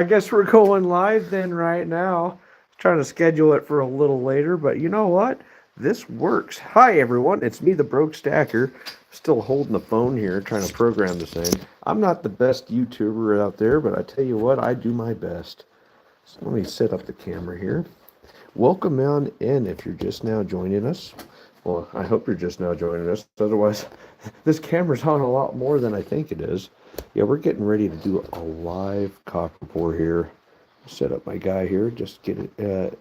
I guess we're going live then right now. Trying to schedule it for a little later, but you know what? This works. Hi everyone, it's me, the Broke Stacker. Still holding the phone here, trying to program this thing. I'm not the best YouTuber out there, but I tell you what, I do my best. So let me set up the camera here. Welcome on in if you're just now joining us. Well, I hope you're just now joining us. Otherwise, this camera's on a lot more than I think it is. Yeah, we're getting ready to do a live copper pour here. Set up my guy here, just get it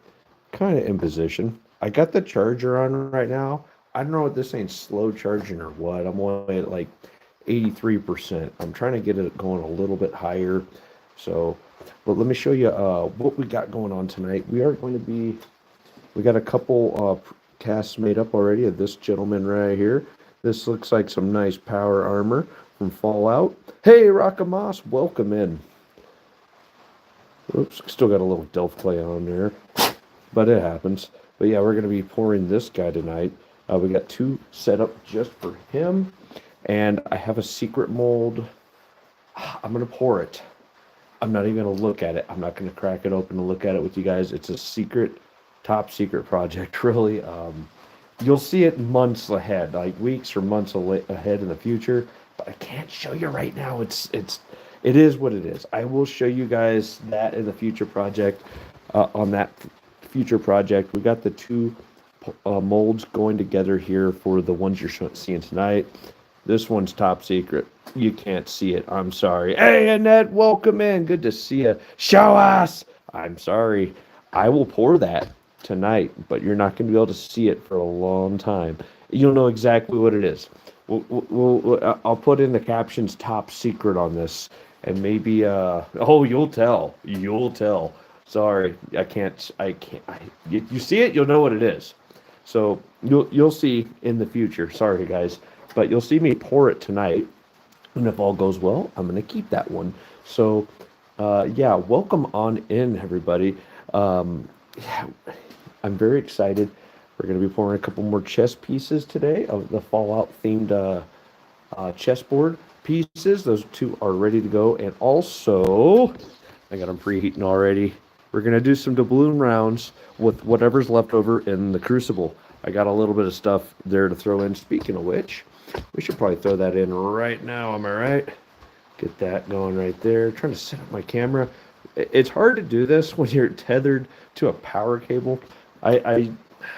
kind of in position. I got the charger on right now. I don't know if this ain't slow charging or what. I'm only at like 83%. I'm trying to get it going a little bit higher. So, but let me show you what we got going on tonight. We got a couple casts made up already of this gentleman right here. This looks like some nice power armor from Fallout. Hey, Rockamoss, welcome in. Oops, still got a little Delph clay on there, but it happens. But yeah, we're going to be pouring this guy tonight. We got two set up just for him, and I have a secret mold. I'm going to pour it. I'm not even going to look at it. I'm not going to crack it open and look at it with you guys. It's a secret, top secret project, really. You'll see it months ahead, like weeks or months ahead in the future. But I can't show you right now. It is what it is. I will show you guys that in the future project. On that future project, we got the two molds going together here for the ones you're seeing tonight. This one's top secret. You can't see it. I'm sorry. Hey, Annette, welcome in. Good to see you. Show us. I'm sorry. I will pour that tonight, but you're not going to be able to see it for a long time. You'll know exactly what it is. I'll put in the captions top secret on this, and maybe oh, you'll tell. You'll tell. Sorry, you see it, you'll know what it is. So you'll see in the future. Sorry guys, but you'll see me pour it tonight, and if all goes well, I'm gonna keep that one. So yeah, welcome on in everybody. Yeah, I'm very excited. We're going to be pouring a couple more chess pieces today of the Fallout themed chessboard pieces. Those two are ready to go. And also, I got them preheating already. We're going to do some doubloon rounds with whatever's left over in the Crucible. I got a little bit of stuff there to throw in. Speaking of which, we should probably throw that in right now. Am I right? Get that going right there. Trying to set up my camera. It's hard to do this when you're tethered to a power cable.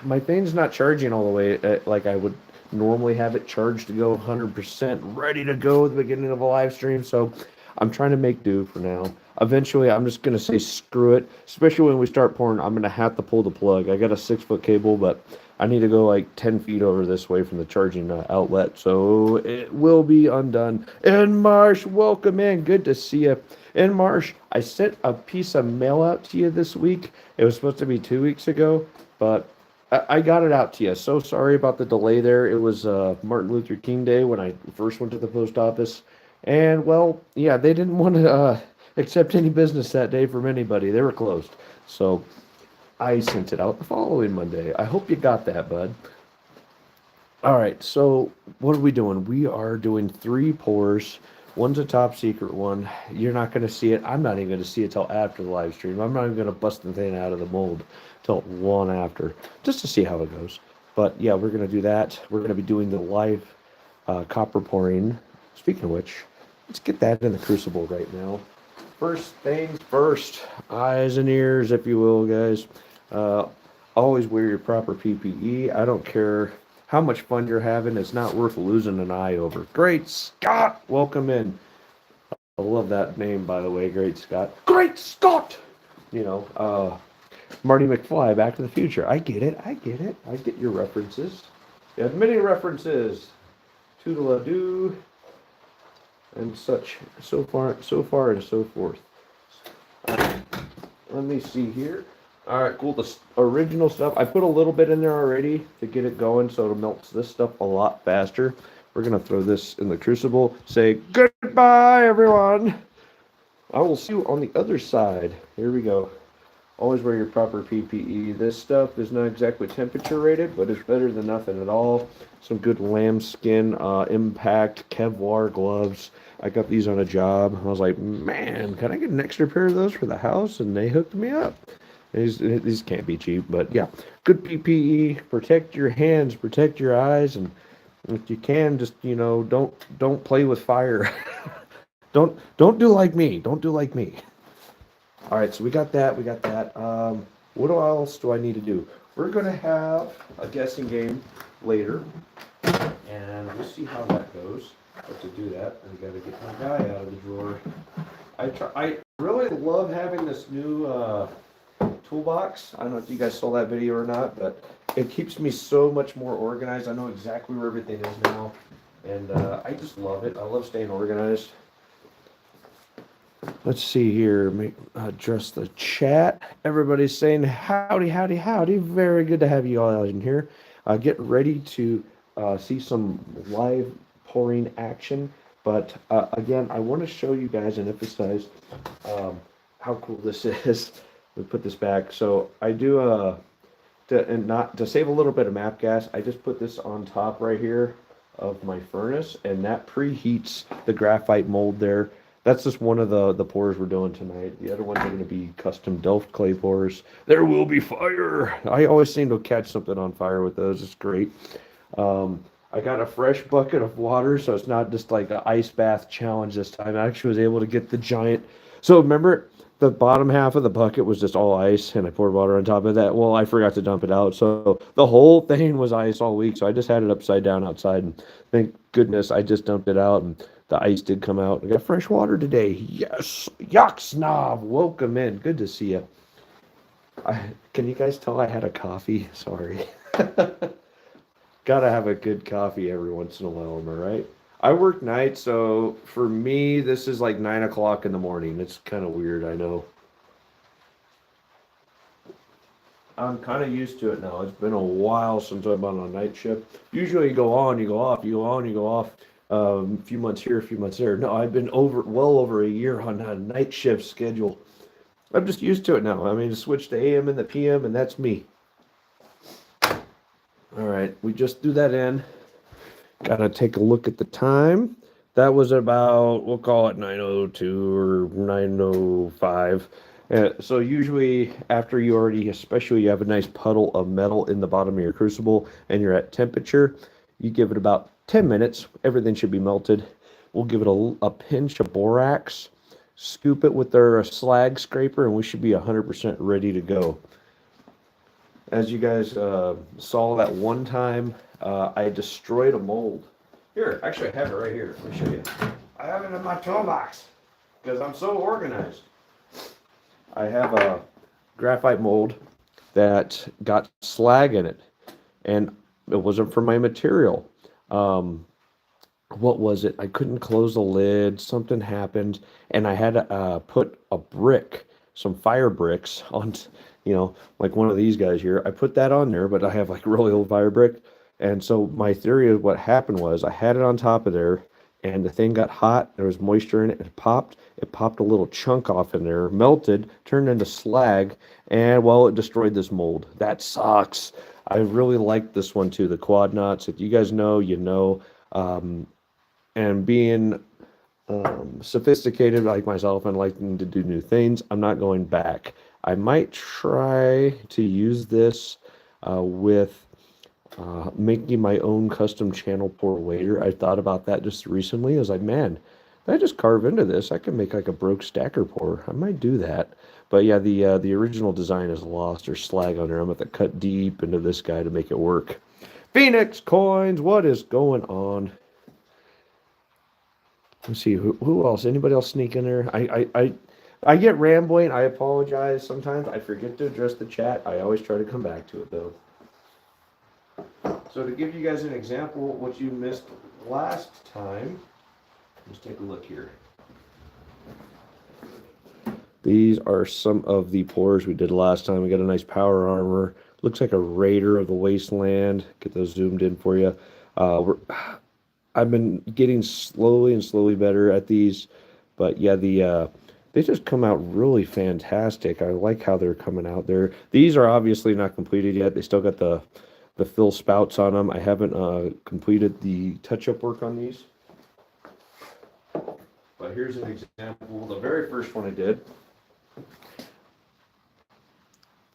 My thing's not charging all the way like I would normally have it charged to go 100% ready to go at the beginning of a live stream. So I'm trying to make do for now. Eventually, I'm just going to say screw it, especially when we start pouring. I'm going to have to pull the plug. I got a 6-foot cable, but I need to go like 10 feet over this way from the charging outlet. So it will be undone. And Marsh, welcome in. Good to see you. And Marsh, I sent a piece of mail out to you this week. It was supposed to be 2 weeks ago, but I got it out to you. So sorry about the delay there. It was Martin Luther King Day when I first went to the post office. And, well, yeah, they didn't want to accept any business that day from anybody. They were closed. So I sent it out the following Monday. I hope you got that, bud. All right, so what are we doing? We are doing 3 pours. One's a top secret one. You're not going to see it. I'm not even going to see it till after the live stream. I'm not even going to bust the thing out of the mold till long after, just to see how it goes. But yeah, we're going to do that. We're going to be doing the live copper pouring. Speaking of which, let's get that in the Crucible right now. First things first, eyes and ears, if you will, guys. Always wear your proper PPE. I don't care how much fun you're having. It's not worth losing an eye over. Great Scott, welcome in. I love that name, by the way, Great Scott. Great Scott! You know, Marty McFly, Back to the Future. I get it. I get your references. You have many references. Toodle-a-doo. And such. So far, and so forth. Let me see here. All right, cool. The original stuff, I put a little bit in there already to get it going, so it melts this stuff a lot faster. We're going to throw this in the Crucible. Say goodbye, everyone. I will see you on the other side. Here we go. Always wear your proper PPE. This stuff is not exactly temperature rated, but it's better than nothing at all. Some good lambskin, impact, Kevlar gloves. I got these on a job. I was like, man, can I get an extra pair of those for the house? And they hooked me up. These can't be cheap, but yeah, good PPE. Protect your hands, protect your eyes, and if you can, just don't play with fire. Don't do like me. Don't do like me. All right, so we got that. We got that. What else do I need to do? We're gonna have a guessing game later, and we'll see how that goes. But to do that, I gotta get my guy out of the drawer. I really love having this new toolbox. I don't know if you guys saw that video or not, but it keeps me so much more organized. I know exactly where everything is now, and I just love it. I love staying organized. Let's see here. Address the chat. Everybody's saying howdy, howdy, howdy. Very good to have you all in here. Get ready to see some live pouring action. But again, I want to show you guys and emphasize how cool this is. We put this back. So I do to save a little bit of MAPP gas, I just put this on top right here of my furnace, and that preheats the graphite mold there. That's just one of the pours we're doing tonight. The other ones are going to be custom Delft clay pours. There will be fire. I always seem to catch something on fire with those. It's great. I got a fresh bucket of water, so it's not just like an ice bath challenge this time. I actually was able to get the giant. So remember, the bottom half of the bucket was just all ice, and I poured water on top of that. Well, I forgot to dump it out, so the whole thing was ice all week. So I just had it upside down outside, and thank goodness I just dumped it out, and the ice did come out. I got fresh water today. Yes, Yuck Snob, welcome in. Good to see you. Can you guys tell I had a coffee? Sorry. Gotta have a good coffee every once in a while, am I right? I work nights, so for me, this is like 9 o'clock in the morning. It's kind of weird, I know. I'm kind of used to it now. It's been a while since I've been on a night shift. Usually you go on, you go off, you go on, you go off. A few months here, a few months there. No, I've been well over a year on a night shift schedule. I'm just used to it now. I mean, switch to AM and the PM, and that's me. All right, we just threw that in. Gotta take a look at the time. That was about, we'll call it 9:02 or 9:05. So usually after you already, especially you have a nice puddle of metal in the bottom of your crucible and you're at temperature, you give it about 10 minutes. Everything should be melted. We'll give it a pinch of borax, scoop it with our slag scraper, and we should be 100% ready to go. As you guys saw that one time, I destroyed a mold. Here, actually I have it right here. Let me show you. I have it in my toolbox because I'm so organized. I have a graphite mold that got slag in it, and it wasn't for my material. What was it? I couldn't close the lid. Something happened, and I had to put a brick, some fire bricks on, like one of these guys here. I put that on there, but I have like really old fire brick. And so my theory of what happened was I had it on top of there, and the thing got hot. There was moisture in it. It popped. It popped a little chunk off in there, melted, turned into slag, and well, it destroyed this mold. That sucks. I really like this one too, the quad knots. If you guys know, you know. And being sophisticated like myself and liking to do new things, I'm not going back. I might try to use this with making my own custom channel pour later. I thought about that just recently. I was like, man, if I just carve into this, I can make like a broke stacker pour. I might do that. But yeah, the original design is lost or slag on there. I'm going to cut deep into this guy to make it work. Phoenix Coins, what is going on? Let's see, who else? Anybody else sneak in there? I get rambling. I apologize. Sometimes I forget to address the chat. I always try to come back to it, though. So to give you guys an example, what you missed last time, let's take a look here. These are some of the pours we did last time. We got a nice power armor. Looks like a Raider of the Wasteland. Get those zoomed in for you. I've been getting slowly and slowly better at these, but yeah, they just come out really fantastic. I like how they're coming out there. These are obviously not completed yet. They still got the fill spouts on them. I haven't completed the touch-up work on these. But here's an example. The very first one I did, a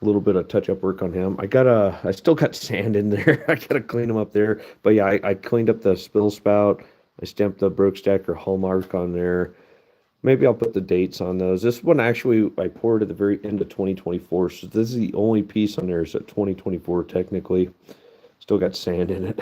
little bit of touch-up work on him. I still got sand in there. I gotta clean them up there. But yeah, I cleaned up the spill spout. I stamped the Broke Stacker hallmark on there. Maybe I'll put the dates on those. This one actually I poured at the very end of 2024, so this is the only piece on there is at 2024 technically. Still got sand in it.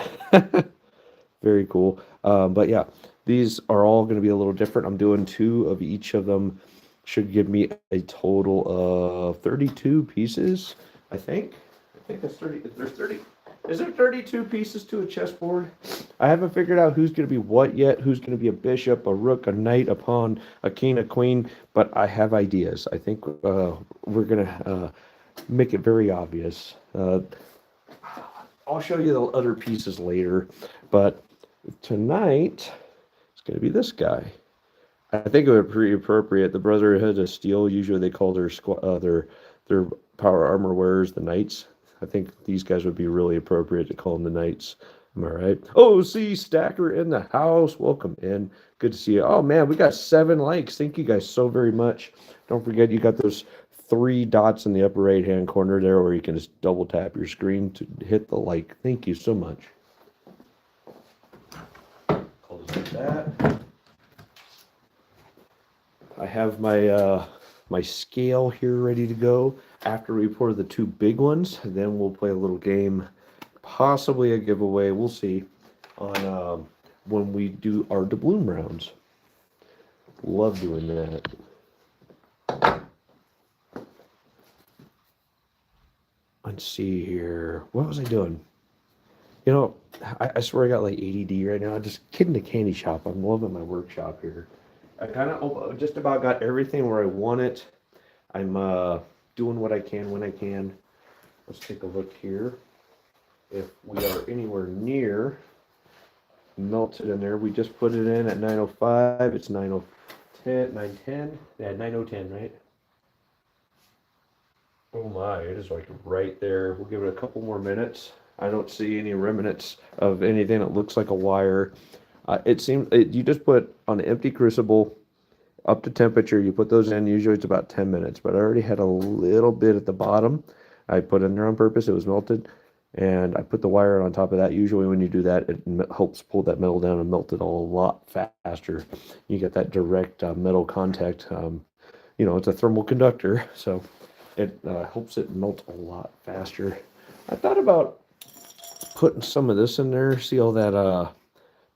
Very cool. But yeah, these are all going to be a little different. I'm doing 2 of each of them. Should give me a total of 32 pieces, I think. I think that's 30. There's 30. Is there 32 pieces to a chessboard? I haven't figured out who's going to be what yet. Who's going to be a bishop, a rook, a knight, a pawn, a king, a queen. But I have ideas. I think we're going to make it very obvious. I'll show you the other pieces later. But tonight, it's going to be this guy. I think it would be pretty appropriate. The Brotherhood of Steel, usually they call their power armor wearers the knights. I think these guys would be really appropriate to call them the knights. Am I right? Oh, see, Stacker in the house. Welcome in. Good to see you. Oh, man, we got 7 likes. Thank you guys so very much. Don't forget, you got those 3 dots in the upper right-hand corner there where you can just double tap your screen to hit the like. Thank you so much. Close that. I have my my scale here ready to go. After we pour the 2 big ones, then we'll play a little game, possibly a giveaway. We'll see on when we do our doubloon rounds. Love doing that. Let's see here. What was I doing? You know, I swear I got like ADD right now. I'm just kidding the candy shop. I'm loving my workshop here. I kind of just about got everything where I want it. I'm doing what I can when I can. Let's take a look here. If we are anywhere near melted in there, we just put it in at 9:05. It's 9:10. Yeah, 9:10, right? Oh my, it is like right there. We'll give it a couple more minutes. I don't see any remnants of anything that looks like a wire. It seems you just put on an empty crucible up to temperature. You put those in. Usually it's about 10 minutes, but I already had a little bit at the bottom. I put in there on purpose. It was melted, and I put the wire on top of that. Usually when you do that, it helps pull that metal down and melt it all a lot faster. You get that direct metal contact. It's a thermal conductor, so it helps it melt a lot faster. I thought about putting some of this in there. See all that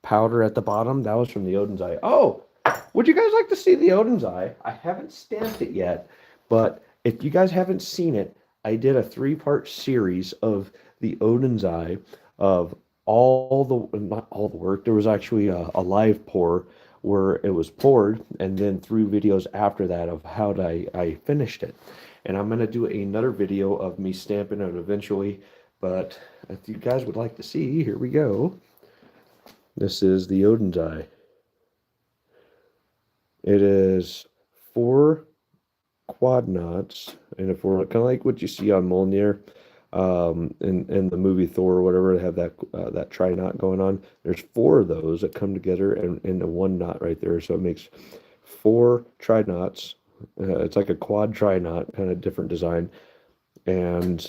powder at the bottom? That was from the Odin's Eye. Oh, would you guys like to see the Odin's Eye? I haven't stamped it yet, but if you guys haven't seen it, I did a 3-part series of the Odin's Eye of not all the work. There was actually a live pour where it was poured, and then 3 videos after that of how I finished it. And I'm going to do another video of me stamping it eventually, but if you guys would like to see, here we go. This is the Odin's Eye. It is 4 quad knots, and if we're kind of like what you see on Mjolnir, in the movie Thor or whatever, they have that tri knot going on. There's 4 of those that come together and into 1 knot right there, so it makes 4 tri knots. It's like a quad tri knot, kind of different design, and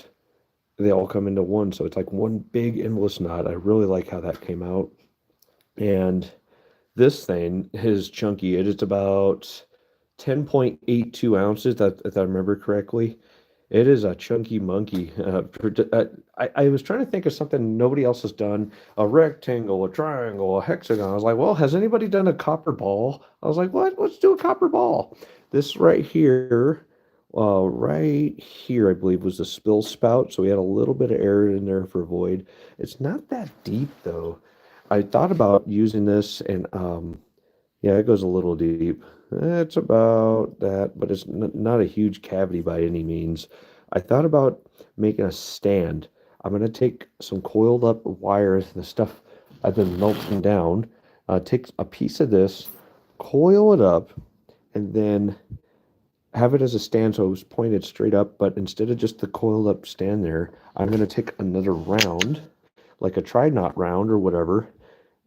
they all come into 1, so it's like 1 big endless knot. I really like how that came out. And this thing is chunky. It is about 10.82 ounces, if I remember correctly. It is a chunky monkey. I was trying to think of something nobody else has done. A rectangle, a triangle, a hexagon. I was like, well, has anybody done a copper ball? I was like, what? Let's do a copper ball. This right here, I believe, was the spill spout. So we had a little bit of air in there for void. It's not that deep, though. I thought about using this, and yeah, it goes a little deep. It's about that, but it's not a huge cavity by any means. I thought about making a stand. I'm going to take some coiled up wires, the stuff I've been melting down, take a piece of this, coil it up, and then have it as a stand so it was pointed straight up, but instead of just the coiled up stand there, I'm going to take another round, like a tri-knot round or whatever,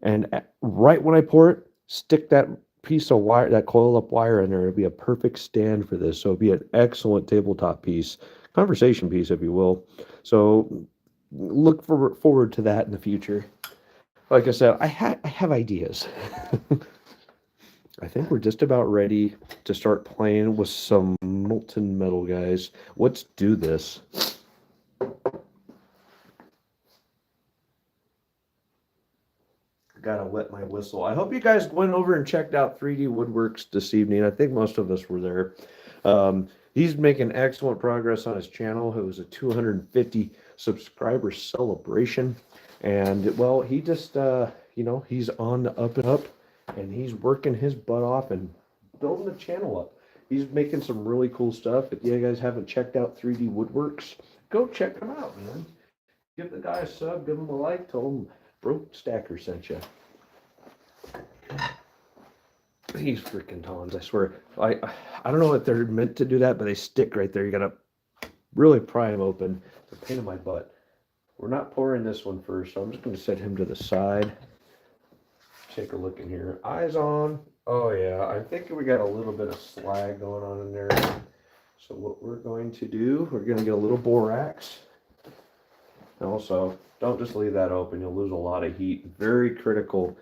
and right when I pour it, stick that piece of wire, that coiled up wire in there. It'll be a perfect stand for this. So it'll be an excellent tabletop piece, conversation piece, if you will. So look forward to that in the future. Like I said, I have ideas. I think we're just about ready to start playing with some molten metal, guys. Let's do this. Gotta wet my whistle. I hope you guys went over and checked out 3D Woodworks this evening. I think most of us were there. He's making excellent progress on his channel. It was a 250 subscriber celebration. And, well, he just, he's on the up and up. And he's working his butt off and building the channel up. He's making some really cool stuff. If you guys haven't checked out 3D Woodworks, go check him out, man. Give the guy a sub, give him a like, tell him Broke Stacker sent you. These freaking tongs, I swear. I don't know if they're meant to do that, but they stick right there. You gotta really pry them open. It's a pain in my butt. We're not pouring this one first, so I'm just gonna set him to the side. Take a look in here. Eyes on. Oh yeah, I'm thinking we got a little bit of slag going on in there. So what we're going to do, we're gonna get a little borax. And also, don't just leave that open. You'll lose a lot of heat. Very critical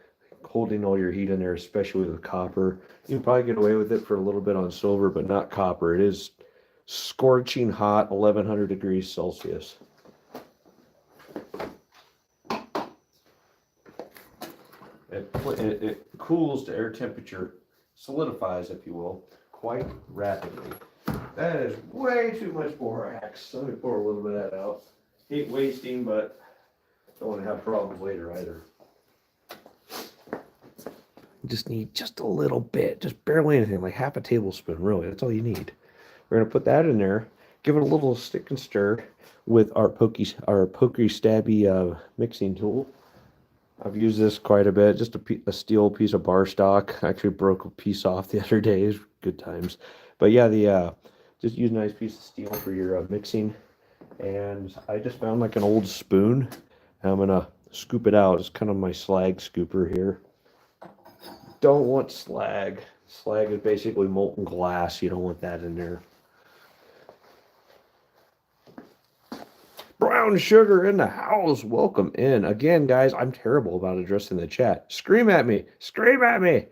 holding all your heat in there, especially with copper. You can probably get away with it for a little bit on silver, but not copper. It is scorching hot, 1100 degrees Celsius. It cools to air temperature, solidifies, if you will, quite rapidly. That is way too much borax. Let me pour a little bit of that out. Hate wasting, but don't want to have problems later either. You just need just a little bit, just barely anything, like half a tablespoon, really. That's all you need. We're going to put that in there, give it a little stick and stir with our pokey stabby mixing tool. I've used this quite a bit, just a steel piece of bar stock. I actually broke a piece off the other day. It was good times. But yeah, just use a nice piece of steel for your mixing. And I just found like an old spoon. I'm going to scoop it out. It's kind of my slag scooper here. Don't want slag. Slag is basically molten glass. You don't want that in there. Brown Sugar in the house. Welcome in. Again, guys, I'm terrible about addressing the chat. Scream at me. Scream at me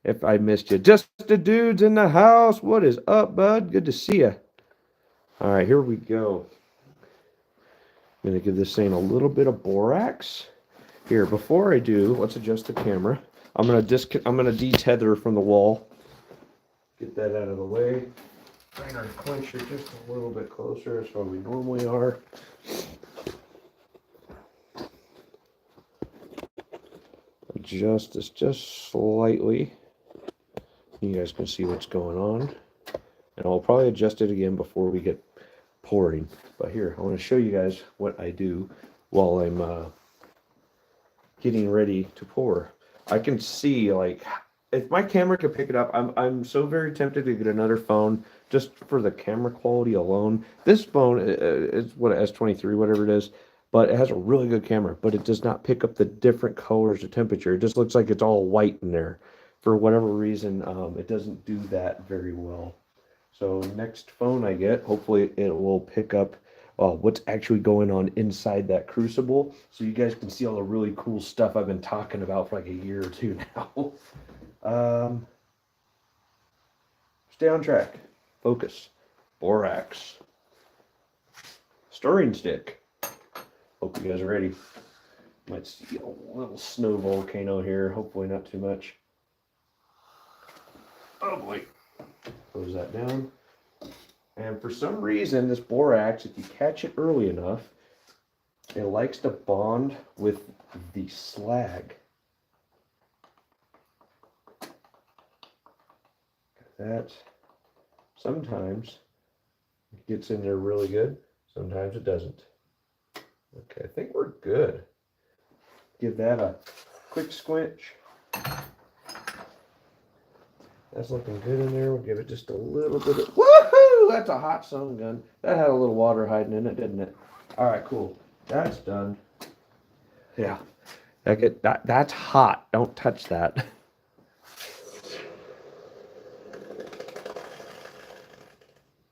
if I missed you. Just the dudes in the house. What is up, bud? Good to see you. All right, here we go. I'm going to give this thing a little bit of borax. Here, before I do, let's adjust the camera. I'm going to detether from the wall. Get that out of the way. Bring our quencher just a little bit closer. That's where we normally are. Adjust this just slightly. You guys can see what's going on. And I'll probably adjust it again before we get pouring. But here, I want to show you guys what I do while I'm getting ready to pour. I can see, like, if my camera could pick it up, I'm so very tempted to get another phone just for the camera quality alone. This phone is what, a S23, whatever it is, but it has a really good camera, but it does not pick up the different colors of temperature. It just looks like it's all white in there. For whatever reason, it doesn't do that very well. So next phone I get, hopefully it will pick up what's actually going on inside that crucible, so you guys can see all the really cool stuff I've been talking about for like a year or two now. Stay on track. Focus. Borax. Stirring stick. Hope you guys are ready. Might see a little snow volcano here. Hopefully not too much. Oh boy. Close that down. And for some reason, this borax, if you catch it early enough, it likes to bond with the slag. That sometimes it gets in there really good, sometimes it doesn't. Okay, I think we're good. Give that a quick squinch. That's looking good in there. We'll give it just a little bit of, woohoo! That's a hot sun gun. That had a little water hiding in it, didn't it? All right, cool. That's done. Yeah. That's hot. Don't touch that.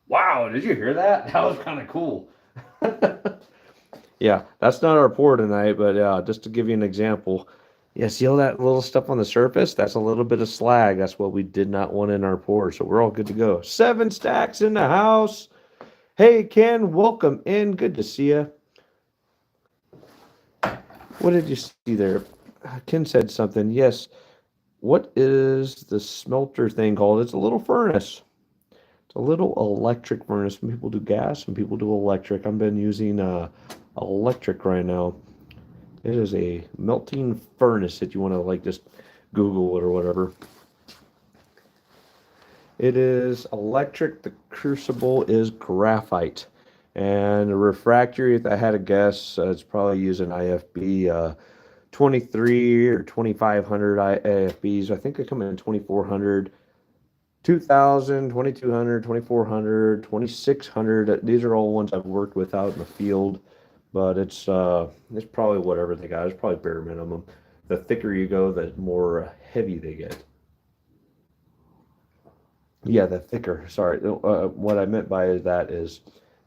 Wow, did you hear that? That was kind of cool. Yeah, that's not our pour tonight, but just to give you an example, yeah, see all that little stuff on the surface? That's a little bit of slag. That's what we did not want in our pour, so we're all good to go. 7 stacks in the house. Hey, Ken, welcome in. Good to see you. What did you see there? Ken said something. Yes. What is the smelter thing called? It's a little furnace. It's a little electric furnace. Some people do gas, some people do electric. I've been using electric right now. It is a melting furnace if you want to like just Google it or whatever. It is electric. The crucible is graphite. And the refractory, if I had to guess, it's probably using IFB 23 or 2500 IFBs. I think they come in 2400, 2000, 2200, 2400, 2600. These are all ones I've worked with out in the field, but it's probably whatever they got. It's probably bare minimum. The thicker you go, the more heavy they get. Yeah, the thicker. Sorry, what I meant by that is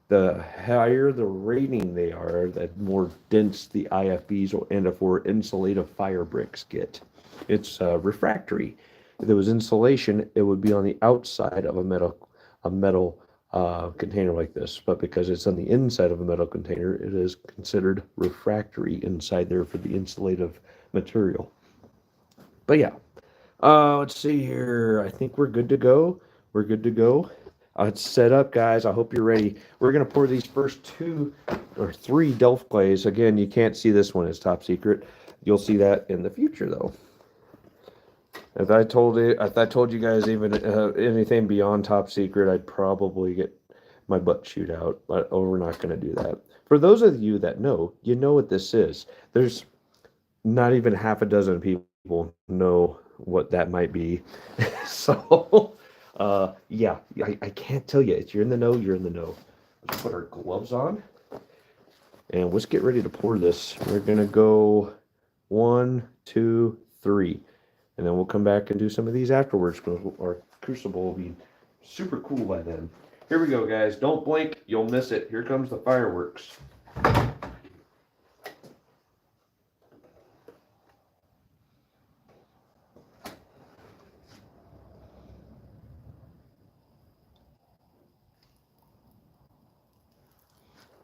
the higher the rating they are, the more dense the IFBs or insulative fire bricks get. It's refractory. If there was insulation, it would be on the outside of a metal container like this. But because it's on the inside of a metal container, it is considered refractory inside there for the insulative material. But yeah, let's see here. I think we're good to go. We're good to go. It's set up, guys. I hope you're ready. We're going to pour these first 2 or 3 Delft clays. Again, you can't see this one. It's top secret. You'll see that in the future, though. If I told you guys even anything beyond top secret, I'd probably get my butt chewed out. But we're not going to do that. For those of you that know, you know what this is. There's not even half a dozen people know what that might be. So, yeah, I can't tell you. If you're in the know, you're in the know. Let's put our gloves on. And let's get ready to pour this. We're going to go 1, 2, 3. And then we'll come back and do some of these afterwards because our crucible will be super cool by then. Here we go, guys. Don't blink. You'll miss it. Here comes the fireworks.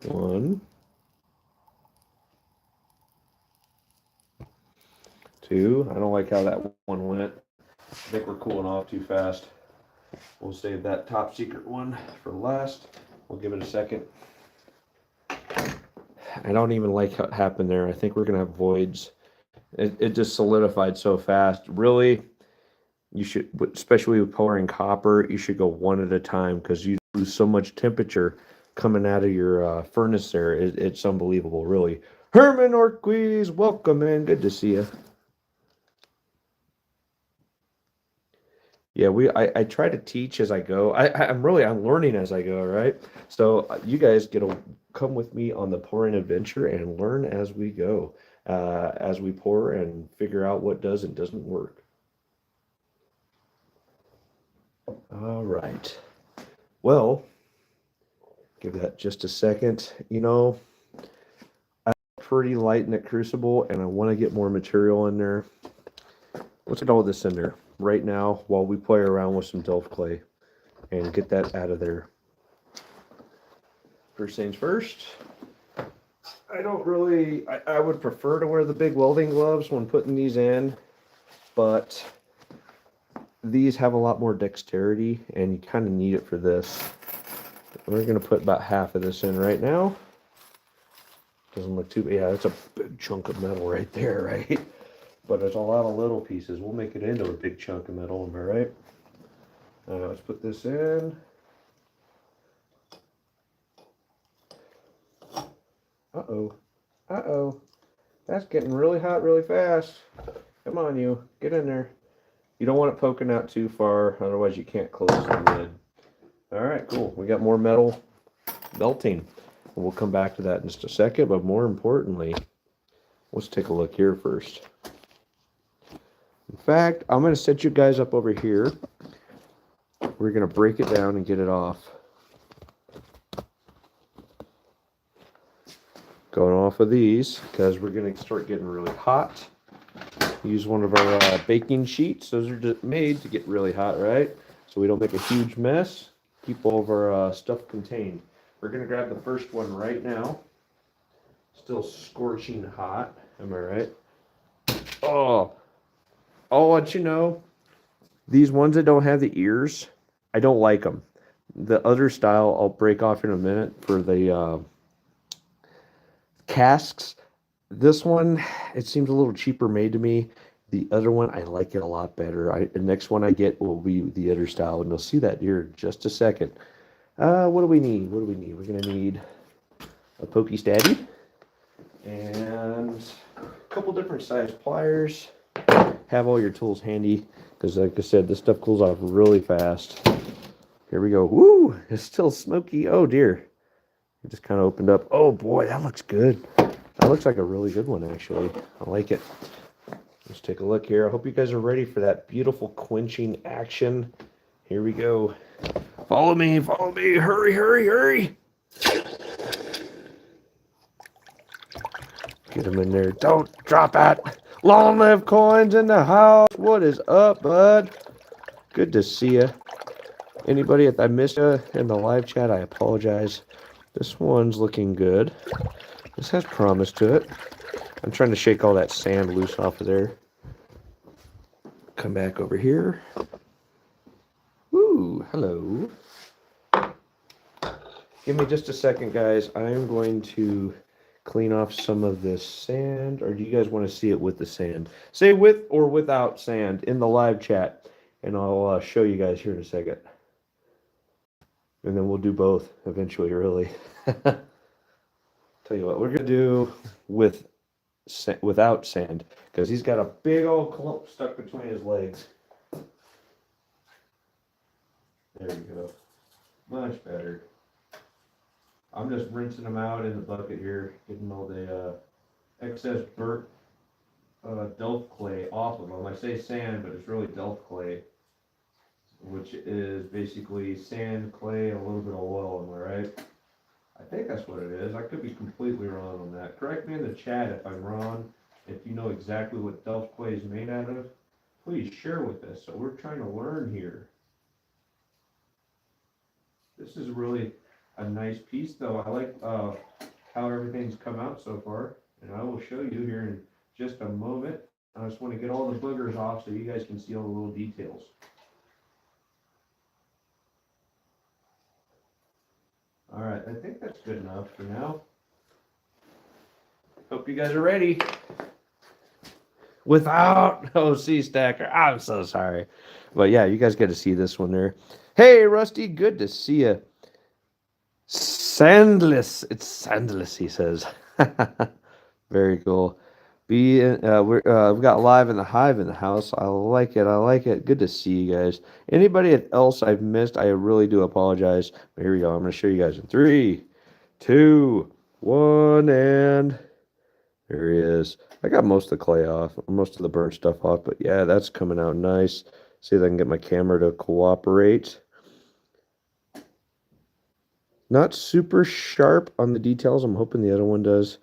One, 2. I don't like how that one went. I think we're cooling off too fast. We'll save that top secret one for last. We'll give it a second. I don't even like what happened there. I think we're going to have voids. It just solidified so fast. Really, you should, especially with pouring copper, you should go one at a time because you lose so much temperature coming out of your furnace there. It's unbelievable, really. Herman Orquiz, welcome in. Good to see you. Yeah, I try to teach as I go. I'm learning as I go, right? So you guys get to come with me on the pouring adventure and learn as we go, as we pour and figure out what does and doesn't work. All right. Well, give that just a second. You know, I'm pretty light in that crucible, and I want to get more material in there. Let's get all this in there right now while we play around with some Delft clay and get that out of there. First things first, I would prefer to wear the big welding gloves when putting these in, but these have a lot more dexterity and you kind of need it for this. We're going to put about half of this in right now. Doesn't look too bad. Yeah, that's a big chunk of metal right there, right? But there's a lot of little pieces. We'll make it into a big chunk of metal, am I right? Let's put this in. Uh-oh. Uh-oh. That's getting really hot really fast. Come on, you. Get in there. You don't want it poking out too far, otherwise you can't close the lid. All right, cool. We got more metal melting. We'll come back to that in just a second, but more importantly, let's take a look here first. In fact, I'm going to set you guys up over here. We're going to break it down and get it off. Going off of these, because we're going to start getting really hot. Use one of our baking sheets. Those are just made to get really hot, right? So we don't make a huge mess. Keep all of our stuff contained. We're going to grab the first one right now. Still scorching hot. Am I right? Oh, I'll let you know. These ones that don't have the ears, I don't like them. The other style I'll break off in a minute for the casks. This one, it seems a little cheaper made to me. The other one, I like it a lot better. The next one I get will be the other style, and you'll see that here in just a second. What do we need? What do we need? We're going to need a pokey stabby and a couple different size pliers. Have all your tools handy because, like I said, this stuff cools off really fast. Here we go. Woo! It's still smoky. Oh, dear. It just kind of opened up. Oh, boy, that looks good. That looks like a really good one, actually. I like it. Let's take a look here. I hope you guys are ready for that beautiful quenching action. Here we go. Follow me, follow me. Hurry, hurry, hurry. Get them in there. Don't drop it. Long live coins in the house. What is up, bud? Good to see you. Anybody that I missed in the live chat, I apologize. This one's looking good. This has promise to it. I'm trying to shake all that sand loose off of there. Come back over here. Woo, hello. Give me just a second, guys. I am going to clean off some of this sand. Or do you guys want to see it with the sand? Say with or without sand in the live chat. And I'll show you guys here in a second. And then we'll do both eventually, really. Tell you what, we're going to do without sand. Because he's got a big old clump stuck between his legs. There we go. Much better. I'm just rinsing them out in the bucket here, getting all the excess burnt delft clay off of them. I say sand, but it's really delft clay, which is basically sand, clay, and a little bit of oil. Am I right? I think that's what it is. I could be completely wrong on that. Correct me in the chat if I'm wrong. If you know exactly what delft clay is made out of, please share with us. So we're trying to learn here. This is really a nice piece, though. I like how everything's come out so far, and I will show you here in just a moment. I just want to get all the boogers off so you guys can see all the little details. All right, I think that's good enough for now. Hope you guys are ready. Without OC Stacker, I'm so sorry. But yeah, you guys get to see this one there. Hey, Rusty, good to see you. Sandless. It's sandless, he says. Very cool. We've got Live in the Hive in the house. I like it. I like it. Good to see you guys. Anybody else I've missed, I really do apologize. But here we go. I'm going to show you guys in 3, 2, 1, and there he is. I got most of the clay off, most of the burnt stuff off, but yeah, that's coming out nice. See if I can get my camera to cooperate. Not super sharp on the details. I'm hoping the other one does.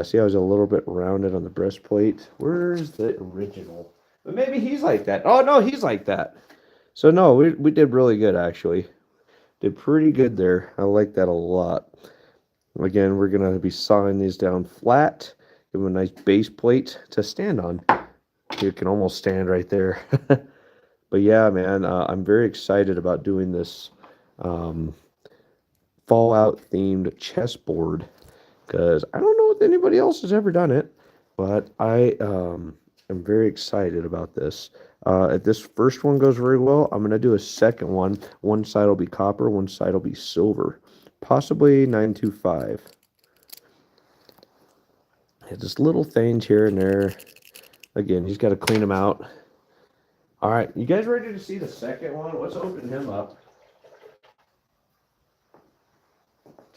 See, I was a little bit rounded on the breastplate. Where's the original? But maybe he's like that. Oh, no, he's like that. So, no, we did really good, actually. Did pretty good there. I like that a lot. Again, we're going to be sawing these down flat. Give them a nice base plate to stand on. You can almost stand right there. But, yeah, man, I'm very excited about doing this Fallout-themed chessboard. Because I don't know if anybody else has ever done it, but I am very excited about this. If this first one goes very well, I'm going to do a second one. One side will be copper, one side will be silver. Possibly 925. Just little things here and there. Again, he's got to clean them out. All right, you guys ready to see the second one? Let's open him up.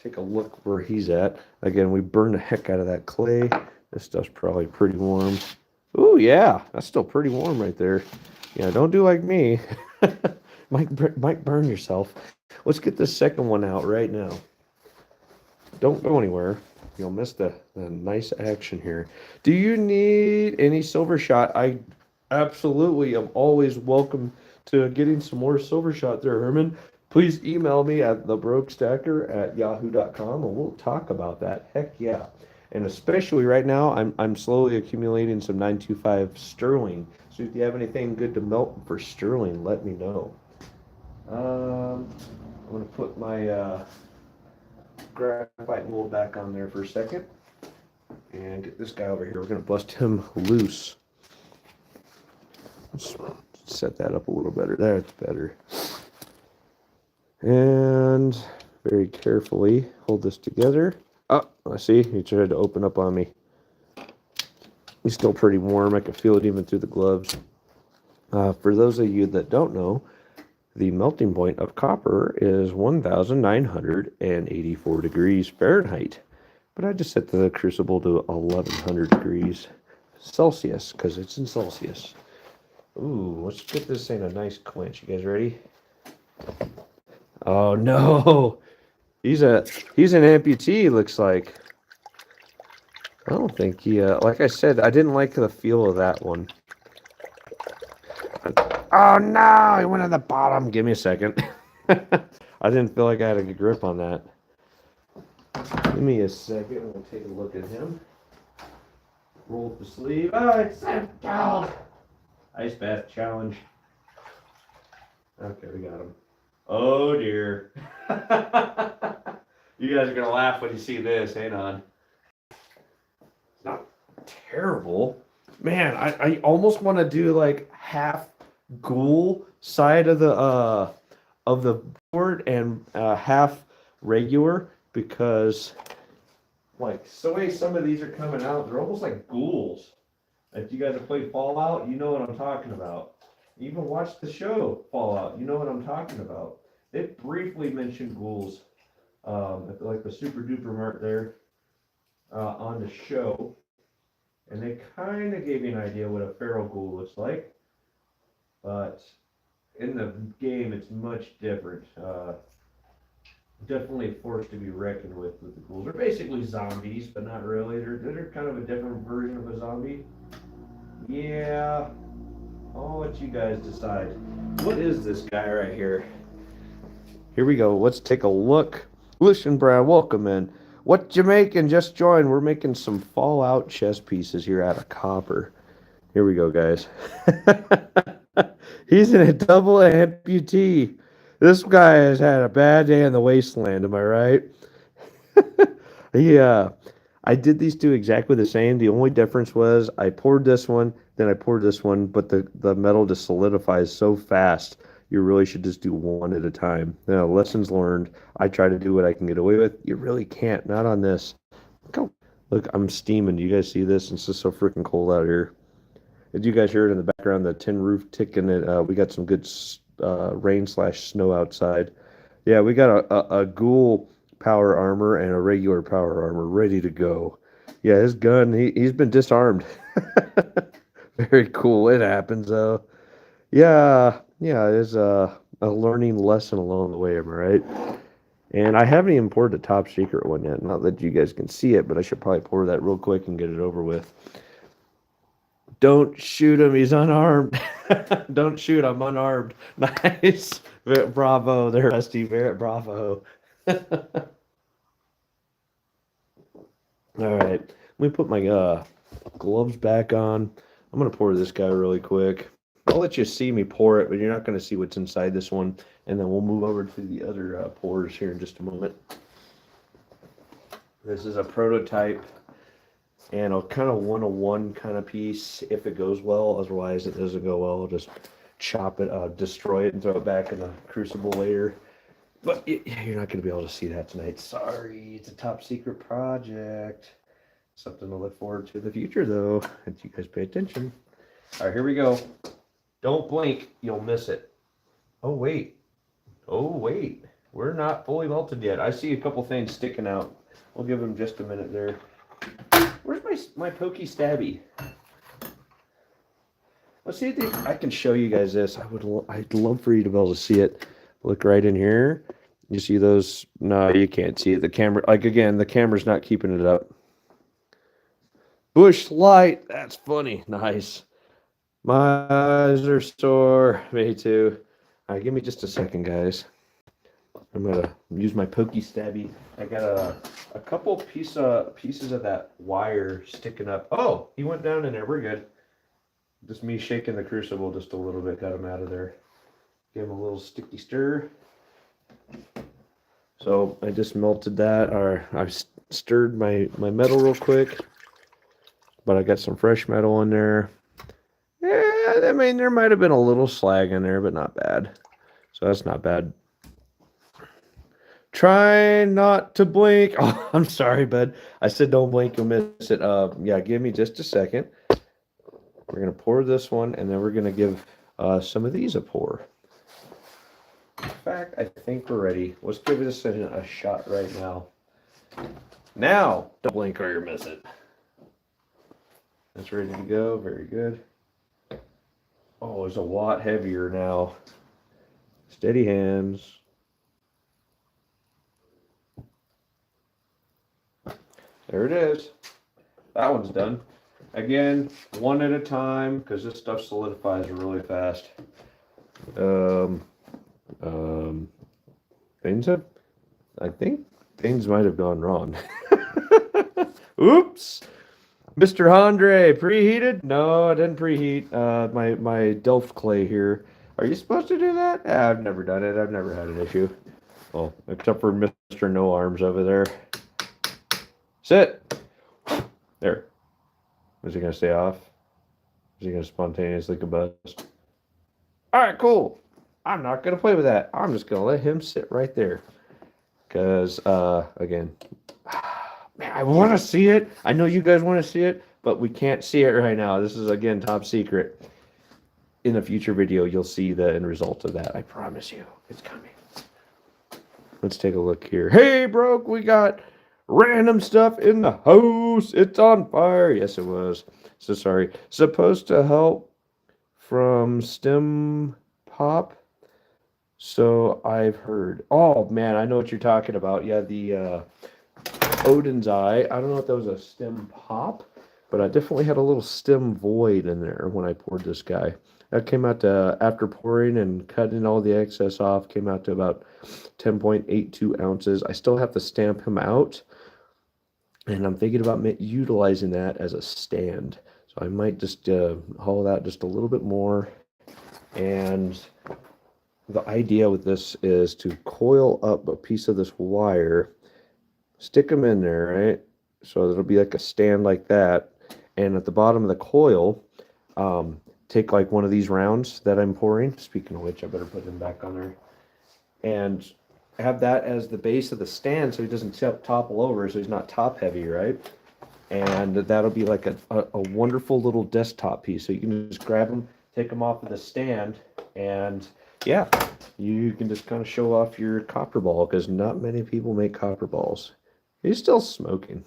Take a look where he's at. Again, we burned the heck out of that clay. This stuff's probably pretty warm. Ooh, yeah, that's still pretty warm right there. Yeah, don't do like me. might burn yourself. Let's get the second one out right now. Don't go anywhere. You'll miss the nice action here. Do you need any silver shot? I absolutely am always welcome to getting some more silver shot there, Herman. Please email me at thebrokestacker@yahoo.com and we'll talk about that. Heck yeah. And especially right now, I'm slowly accumulating some 925 sterling. So if you have anything good to melt for sterling, let me know. I'm going to put my graphite mold back on there for a second. And get this guy over here. We're going to bust him loose. Let's set that up a little better. There, it's better. And very carefully hold this together. Oh, I see. He tried to open up on me. He's still pretty warm. I can feel it even through the gloves. For those of you that don't know, the melting point of copper is 1,984 degrees Fahrenheit. But I just set the crucible to 1,100 degrees Celsius because it's in Celsius. Ooh, let's get this in a nice quench. You guys ready? Oh no, he's an amputee. Looks like. I don't think he. Like I said, I didn't like the feel of that one. Oh no, he went at the bottom. Give me a second. I didn't feel like I had a good grip on that. Give me a second. We'll take a look at him. Roll up the sleeve. Oh, it's down. Ice bath challenge. Okay, we got him. Oh dear. You guys are gonna laugh when you see this. Hang on. It's not terrible. Man, I almost want to do like half ghoul side of the board and half regular because like the way some of these are coming out, they're almost like ghouls. If you guys have played Fallout, you know what I'm talking about. You even watched the show Fallout, you know what I'm talking about. They briefly mentioned ghouls, like the super duper mark there on the show, and they kind of gave me an idea what a feral ghoul looks like, but in the game it's much different. Definitely a force to be reckoned with the ghouls. They're basically zombies, but not really. They're kind of a different version of a zombie. Yeah, I'll let you guys decide. What is this guy right here? Here we go. Let's take a look. Listen, Brad, welcome in. What you making? Just join. We're making some Fallout chess pieces here out of copper. Here we go, guys. He's in a double amputee. This guy has had a bad day in the wasteland, am I right? Yeah. I did these two exactly the same. The only difference was I poured this one, then I poured this one, but the metal just solidifies so fast. You really should just do one at a time. Now, lessons learned. I try to do what I can get away with. You really can't. Not on this. Look, I'm steaming. Do you guys see this? It's just so freaking cold out here. Did you guys hear it in the background? The tin roof ticking. We got some good rain/snow outside. Yeah, we got a ghoul power armor and a regular power armor ready to go. Yeah, his gun, he's been disarmed. Very cool. It happens though. Yeah, there's a learning lesson along the way, am I right? And I haven't even poured the top secret one yet. Not that you guys can see it, but I should probably pour that real quick and get it over with. Don't shoot him. He's unarmed. Don't shoot. I'm unarmed. Nice. Bravo there, Rusty. Bravo. All right. Let me put my gloves back on. I'm going to pour this guy really quick. I'll let you see me pour it, but you're not going to see what's inside this one. And then we'll move over to the other pours here in just a moment. This is a prototype. And a kind of one-on-one kind of piece if it goes well. Otherwise, it doesn't go well. I'll just chop it, destroy it, and throw it back in the crucible later. But you're not going to be able to see that tonight. Sorry, it's a top secret project. Something to look forward to in the future, though. If you guys pay attention. All right, here we go. Don't blink, you'll miss it. Oh, wait. Oh, wait. We're not fully melted yet. I see a couple things sticking out. We'll give them just a minute there. Where's my pokey stabby? Let's see if I can show you guys this. I'd love for you to be able to see it. Look right in here. You see those? No, you can't see it. The camera, like again, the camera's not keeping it up. Bush light. That's funny. Nice. My eyes are sore. Me too. All right, give me just a second, guys. I'm gonna use my pokey stabby. I got a couple pieces of that wire sticking up. Oh, he went down in there. We're good. Just me shaking the crucible just a little bit, got him out of there. Give him a little sticky stir. So I just melted that, or I stirred my metal real quick. But I got some fresh metal in there. Yeah, I mean, there might have been a little slag in there, but not bad. So that's not bad. Try not to blink. Oh, I'm sorry, bud. I said don't blink, you'll miss it. Yeah, give me just a second. We're going to pour this one, and then we're going to give some of these a pour. In fact, I think we're ready. Let's give this a shot right now. Now, don't blink or you'll miss it. That's ready to go. Very good. Oh, it's a lot heavier now. Steady hands. There it is. That one's done. Again, one at a time, because this stuff solidifies really fast. I think things might have gone wrong. Oops. Mr. Andre, preheated? No, I didn't preheat. My Delft clay here. Are you supposed to do that? I've never done it. I've never had an issue. Well, except for Mr. No Arms over there. Sit. There. Is he going to stay off? Is he going to spontaneously combust? All right, cool. I'm not going to play with that. I'm just going to let him sit right there. Because, again, man, I want to see it. I know you guys want to see it, but we can't see it right now. This is, again, top secret. In a future video, you'll see the end result of that. I promise you. It's coming. Let's take a look here. Hey, Broke, we got random stuff in the house. It's on fire. Yes, it was. So sorry. Supposed to help from stem pop. So I've heard. Oh, man, I know what you're talking about. Yeah, the Odin's Eye. I don't know if that was a stem pop, but I definitely had a little stem void in there when I poured this guy. That came out to, after pouring and cutting all the excess off, came out to about 10.82 ounces. I still have to stamp him out, and I'm thinking about utilizing that as a stand. So I might just haul that just a little bit more. And the idea with this is to coil up a piece of this wire, stick them in there, right? So it'll be like a stand like that. And at the bottom of the coil, take like one of these rounds that I'm pouring. Speaking of which, I better put them back on there. And have that as the base of the stand so he doesn't topple over, so he's not top heavy, right? And that'll be like a wonderful little desktop piece. So you can just grab them, take them off of the stand, and yeah, you can just kind of show off your copper ball, because not many people make copper balls. He's still smoking.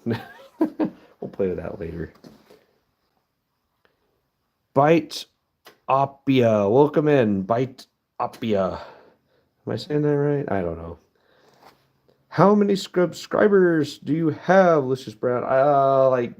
We'll play with that later. Bite Opia. Welcome in, Bite Opia. Am I saying that right? I don't know. How many subscribers do you have, Lucius Brown? Like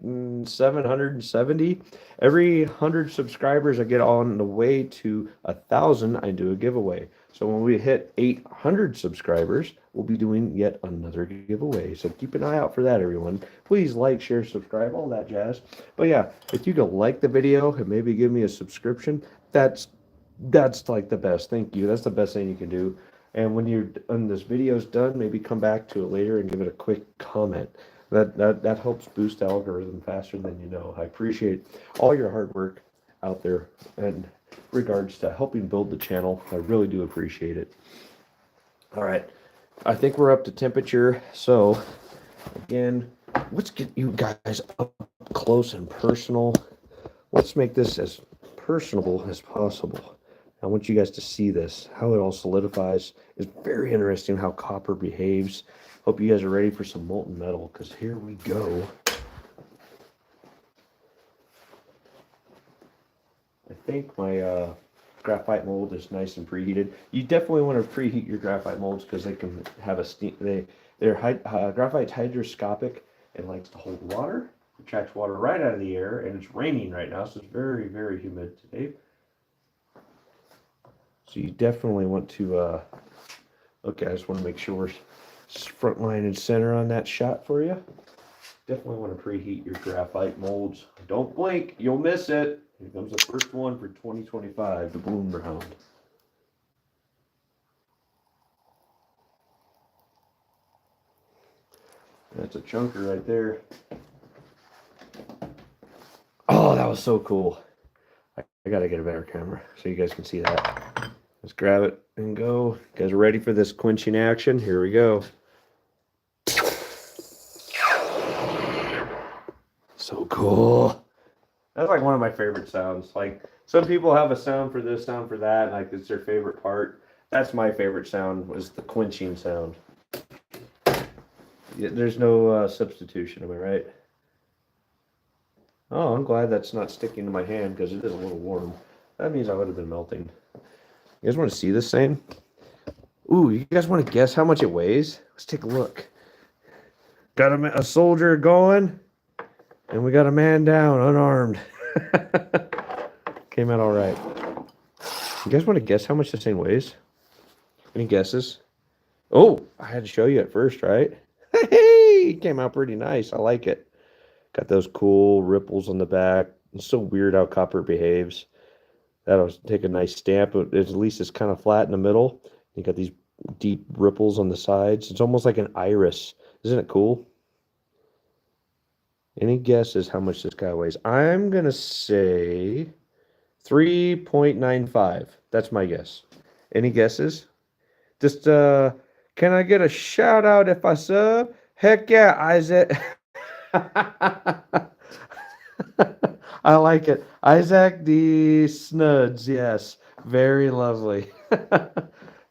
770. Every 100 subscribers I get on the way to 1,000, I do a giveaway. So when we hit 800 subscribers, we'll be doing yet another giveaway. So keep an eye out for that, everyone. Please like, share, subscribe, all that jazz. But yeah, if you could like the video and maybe give me a subscription, that's like the best. Thank you. That's the best thing you can do. And when this video's done, maybe come back to it later and give it a quick comment. That helps boost the algorithm faster than you know. I appreciate all your hard work out there in regards to helping build the channel. I really do appreciate it. All right, I think we're up to temperature. So again, let's get you guys up close and personal. Let's make this as personable as possible. I want you guys to see this, how it all solidifies. It's very interesting how copper behaves. Hope you guys are ready for some molten metal, because here we go. I think my graphite mold is nice and preheated. You definitely want to preheat your graphite molds because they can have a steam. Graphite's hygroscopic and likes to hold water. It attracts water right out of the air, and it's raining right now, so it's very, very humid today. So you definitely want to. Okay, I just want to make sure we're front line and center on that shot for you. Definitely want to preheat your graphite molds. Don't blink, you'll miss it. Here comes the first one for 2025, the Bloom Round. That's a chunker right there. Oh, that was so cool. I gotta get a better camera so you guys can see that. Let's grab it and go. You guys are ready for this quenching action? Here we go. So cool. That's like one of my favorite sounds. Like some people have a sound for this, sound for that, and like it's their favorite part. That's my favorite sound, was the quenching sound. Yeah, there's no substitution, am I right? Oh, I'm glad that's not sticking to my hand because it is a little warm. That means I would have been melting. You guys want to see this thing? Ooh, you guys want to guess how much it weighs? Let's take a look. Got a soldier going, and we got a man down, unarmed. Came out all right. You guys want to guess how much this thing weighs? Any guesses? Oh, I had to show you at first, right? Hey, came out pretty nice. I like it. Got those cool ripples on the back. It's so weird how copper behaves. That'll take a nice stamp. At least it's kind of flat in the middle. You got these deep ripples on the sides. It's almost like an iris. Isn't it cool? Any guesses how much this guy weighs? I'm going to say 3.95. That's my guess. Any guesses? Just, can I get a shout out if I sub? Heck yeah, Isaac. I like it. Isaac D. Snuds. Yes. Very lovely.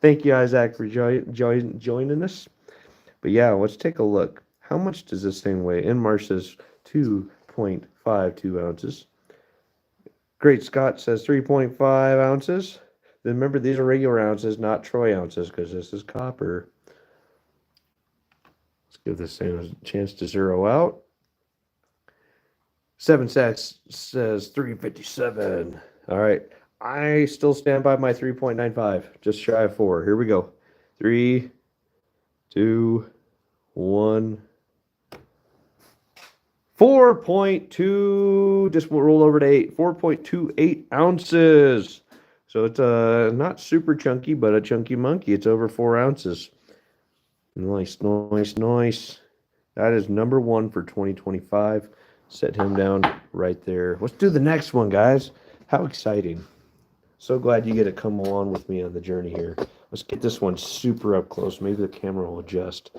Thank you, Isaac, for joining us. But yeah, let's take a look. How much does this thing weigh? Inmar says 2.52 ounces. Great Scott says 3.5 ounces. Then remember, these are regular ounces, not troy ounces, because this is copper. Let's give this thing a chance to zero out. 7 Sacks says 357. All right. I still stand by my 3.95. Just shy of 4. Here we go. 3, 2, 1. 4.2. Just roll over to 8. 4.28 ounces. So it's not super chunky, but a chunky monkey. It's over 4 ounces. Nice, nice, nice. That is number 1 for 2025. Set him down right there. Let's do the next one, guys. How exciting. So glad you get to come along with me on the journey here. Let's get this one super up close. Maybe the camera will adjust.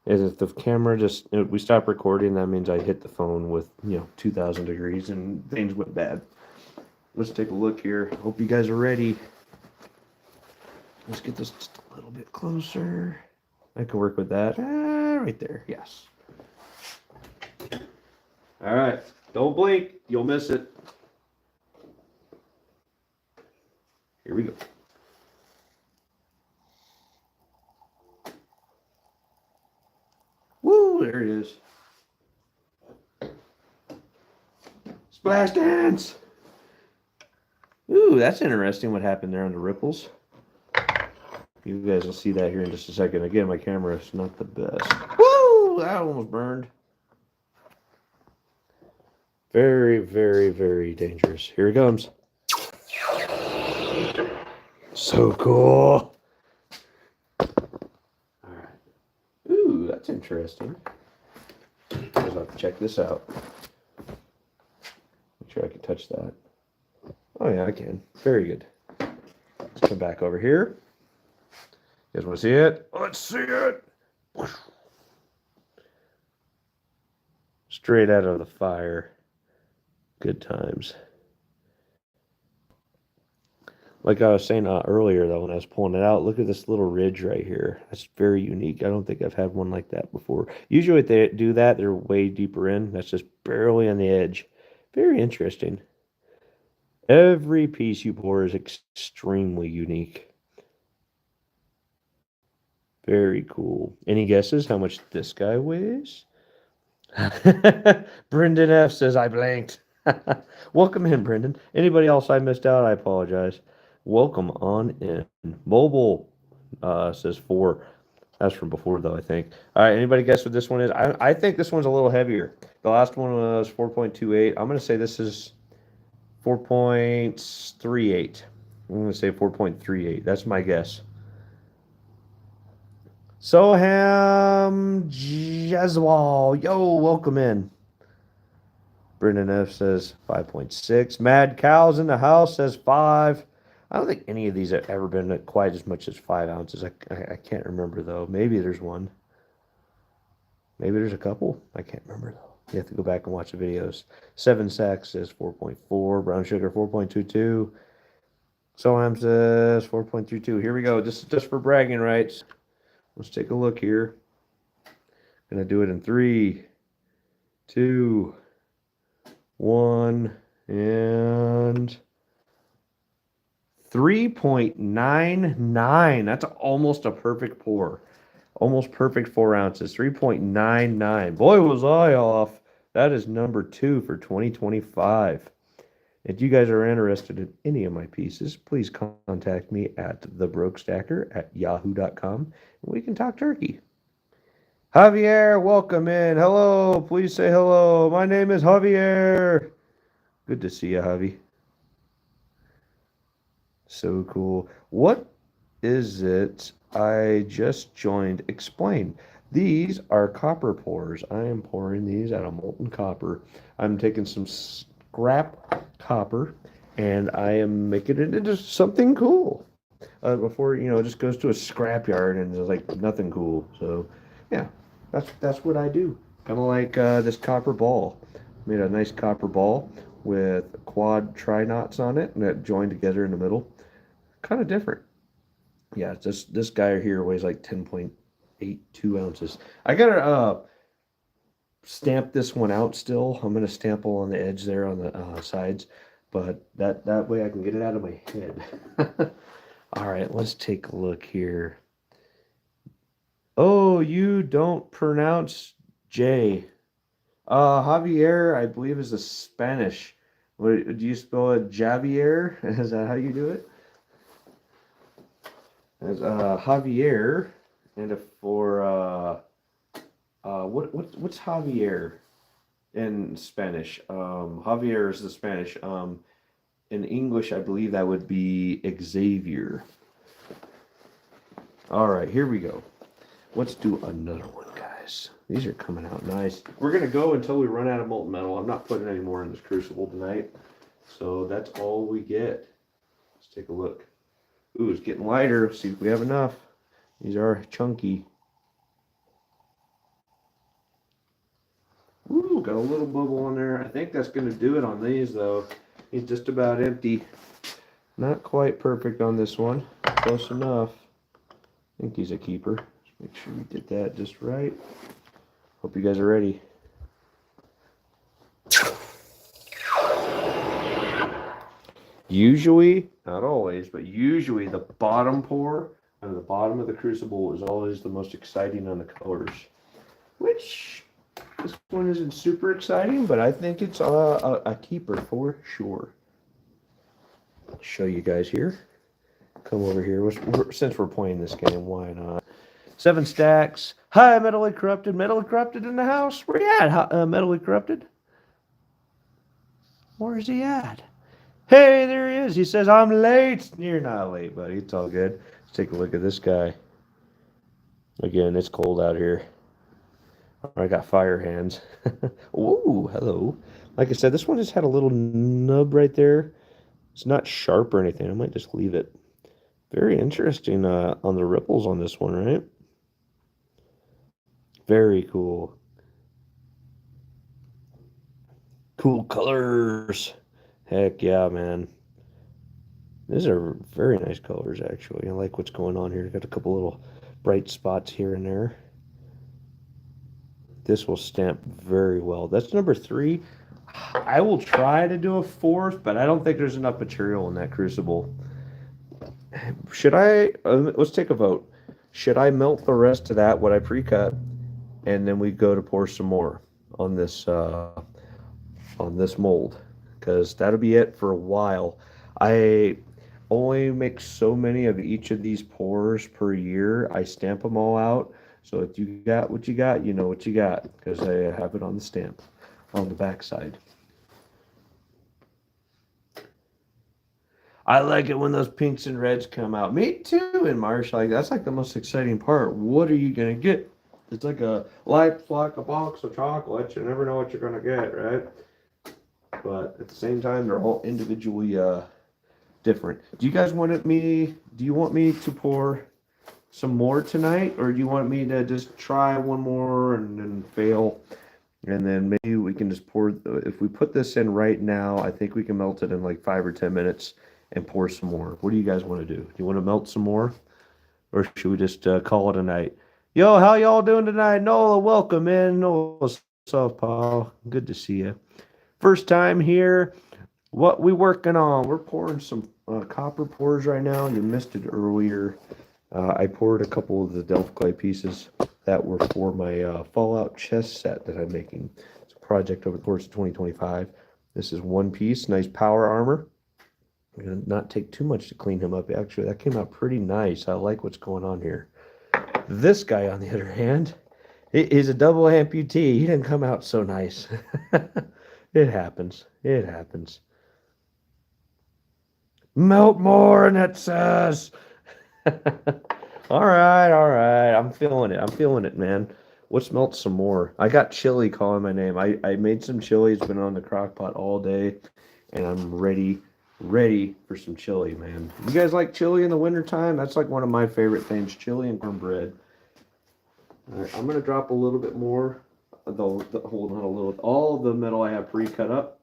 And if the camera we stop recording, that means I hit the phone with, 2,000 degrees and things went bad. Let's take a look here. Hope you guys are ready. Let's get this just a little bit closer. I can work with that. Right there. Yes. All right. Don't blink. You'll miss it. Here we go. Woo, there it is. Splash dance. Ooh, that's interesting what happened there on the ripples. You guys will see that here in just a second. Again, my camera is not the best. Woo, that almost burned. Very, very, very dangerous. Here it comes. So cool. All right. Ooh, that's interesting. I'll have to check this out. Make sure I can touch that. Oh yeah, I can. Very good. Let's come back over here. You guys want to see it? Let's see it. Straight out of the fire. Good times. Like I was saying earlier, though, when I was pulling it out, look at this little ridge right here. That's very unique. I don't think I've had one like that before. Usually, if they do that, they're way deeper in. That's just barely on the edge. Very interesting. Every piece you pour is extremely unique. Very cool. Any guesses how much this guy weighs? Brendan F says I blanked. Welcome in, Brendan. Anybody else I missed out, I apologize. Welcome on in. Mobile says 4. That's from before, though, I think. All right, anybody guess what this one is? I think this one's a little heavier. The last one was 4.28. I'm going to say this is 4.38. I'm going to say 4.38. That's my guess. Soham Jazwal. Yo, welcome in. Brendan F says 5.6. Mad Cows in the house says 5. I don't think any of these have ever been quite as much as 5 ounces. I can't remember, though. Maybe there's one. Maybe there's a couple. I can't remember, though. You have to go back and watch the videos. 7 Sacks says 4.4. Brown Sugar 4.22. Soham says 4.32. Here we go. This is just for bragging rights. Let's take a look here. Gonna do it in 3, 2, 1, and 3.99. That's almost a perfect pour. Almost perfect 4 ounces. 3.99. Boy, was I off. That is number 2 for 2025. If you guys are interested in any of my pieces, please contact me at thebrokestacker@yahoo.com and we can talk turkey. Javier, welcome in. Hello, please say hello. My name is Javier. Good to see you, Javi. So cool. What is it I just joined? Explain. These are copper pours. I am pouring these out of molten copper. I'm taking some scrap copper and I am making it into something cool. Before it just goes to a scrap yard and it's like nothing cool. So yeah, that's what I do. Kind of like this copper ball. Made a nice copper ball with quad tri knots on it and that joined together in the middle. Kind of different. Yeah, this guy here weighs like 10.82 ounces. I gotta stamp this one out still. I'm gonna stample on the edge there on the sides, but that way I can get it out of my head. All right, let's take a look here. Oh, you don't pronounce J. Javier, I believe, is a Spanish. What, do you spell it Javier? Is that how you do it? As Javier, and for what's Javier in Spanish? Javier is the Spanish. In English, I believe that would be Xavier. All right, here we go. Let's do another one, guys. These are coming out nice. We're going to go until we run out of molten metal. I'm not putting any more in this crucible tonight. So that's all we get. Let's take a look. Ooh, it's getting lighter. Let's see if we have enough. These are chunky. Ooh, got a little bubble on there. I think that's going to do it on these, though. He's just about empty. Not quite perfect on this one. Close enough. I think he's a keeper. Just make sure we did that just right. Hope you guys are ready. Usually, not always, but usually the bottom pour and the bottom of the crucible is always the most exciting on the colors. Which, this one isn't super exciting, but I think it's a keeper for sure. I'll show you guys here. Come over here. Since we're playing this game, why not? 7 stacks. Hi, Metally Corrupted. Metally Corrupted in the house. Where you at, Metally Corrupted? Where is he at? Hey, there he is. He says, I'm late. You're not late, buddy. It's all good. Let's take a look at this guy. Again, it's cold out here. I got fire hands. Ooh, hello. Like I said, this one just had a little nub right there. It's not sharp or anything. I might just leave it. Very interesting on the ripples on this one, right? Very cool. Cool colors. Heck yeah, man. These are very nice colors, actually. I like what's going on here. Got a couple little bright spots here and there. This will stamp very well. That's number 3. I will try to do a 4th, but I don't think there's enough material in that crucible. Should I, let's take a vote. Should I melt the rest of that, what I pre-cut, and then we go to pour some more on this mold? Because that'll be it for a while. I only make so many of each of these pours per year. I stamp them all out. So if you got what you got, you know what you got, because I have it on the stamp on the back side. I like it when those pinks and reds come out. Me too, in March. Like, that's like the most exciting part. What are you gonna get? It's like a box of chocolates. You never know what you're gonna get, right? But at the same time, they're all individually different. Do you guys want me? Do you want me to pour some more tonight, or do you want me to just try one more and then fail, and then maybe we can just pour? If we put this in right now, I think we can melt it in like 5 or 10 minutes and pour some more. What do you guys want to do? Do you want to melt some more, or should we just call it a night? Yo, how y'all doing tonight? Nola, welcome in. Nola, what's up, Paul? Good to see you. First time here. What we working on? We're pouring some copper pours right now. You missed it earlier. I poured a couple of the Delft clay pieces that were for my Fallout chess set that I'm making. It's a project over the course of 2025. This is one piece, nice power armor. I'm going to not take too much to clean him up. Actually, that came out pretty nice. I like what's going on here. This guy, on the other hand, is a double amputee. He didn't come out so nice. It happens. It happens. Melt more, and it says. All right. I'm feeling it, man. Let's melt some more. I got chili calling my name. I made some chili. It's been on the crock pot all day, and I'm ready for some chili, man. You guys like chili in the wintertime? That's like one of my favorite things, chili and cornbread. All right, I'm going to drop a little bit more. Hold on a little. All of the metal I have pre-cut up.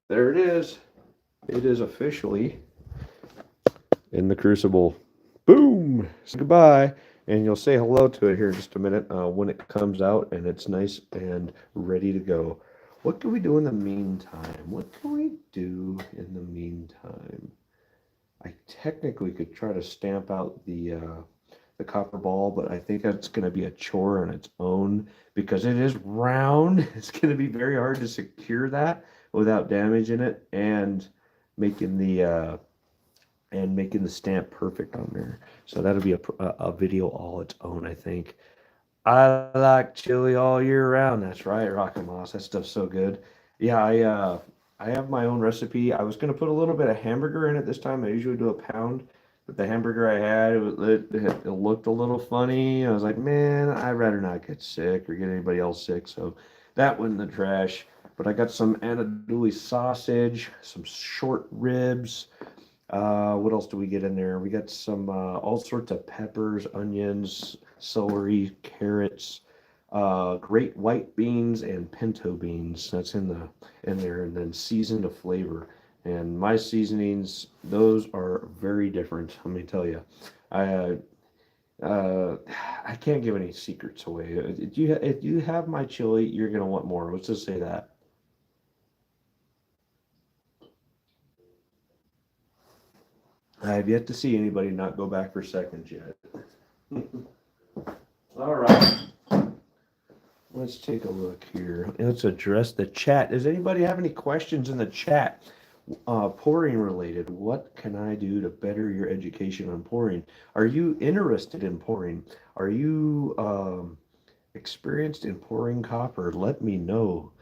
There it is. It is officially in the crucible. Boom! Say goodbye. And you'll say hello to it here in just a minute when it comes out and it's nice and ready to go. What can we do in the meantime? I technically could try to stamp out the copper ball, but I think that's going to be a chore on its own because it is round. It's going to be very hard to secure that without damaging it and making the stamp perfect on there. So that'll be a video all its own, I think. I like chili all year round. That's right, Rocket Moss. That stuff's so good. Yeah, I have my own recipe. I was gonna put a little bit of hamburger in it this time. I usually do a pound, but the hamburger I had, it looked a little funny. I was like, man, I'd rather not get sick or get anybody else sick. So that went in the trash. But I got some andouille sausage, some short ribs. What else do we get in there? We got some all sorts of peppers, onions, celery, carrots, great white beans, and pinto beans. That's in there, and then seasoned to flavor. And my seasonings, those are very different. Let me tell you, I can't give any secrets away. If you have my chili, you're gonna want more. Let's just say that. I have yet to see anybody not go back for seconds yet. All right. Let's take a look here. Let's address the chat. Does anybody have any questions in the chat? Pouring related. What can I do to better your education on pouring? Are you interested in pouring? Are you experienced in pouring copper? Let me know.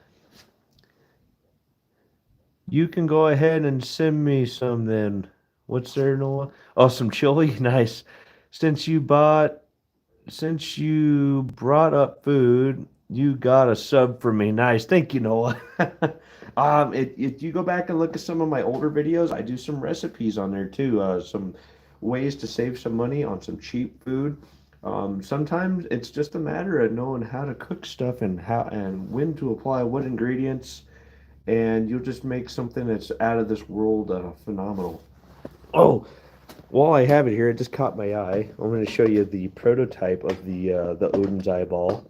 You can go ahead and send me some then. What's there, Noah? Oh, some chili? Nice. Since you brought up food, you got a sub for me. Nice. Thank you, Noah. If you go back and look at some of my older videos, I do some recipes on there too. Some ways to save some money on some cheap food. Sometimes it's just a matter of knowing how to cook stuff and when to apply what ingredients, and you'll just make something that's out of this world phenomenal. Oh, while I have it here, it just caught my eye. I'm going to show you the prototype of the Odin's eyeball.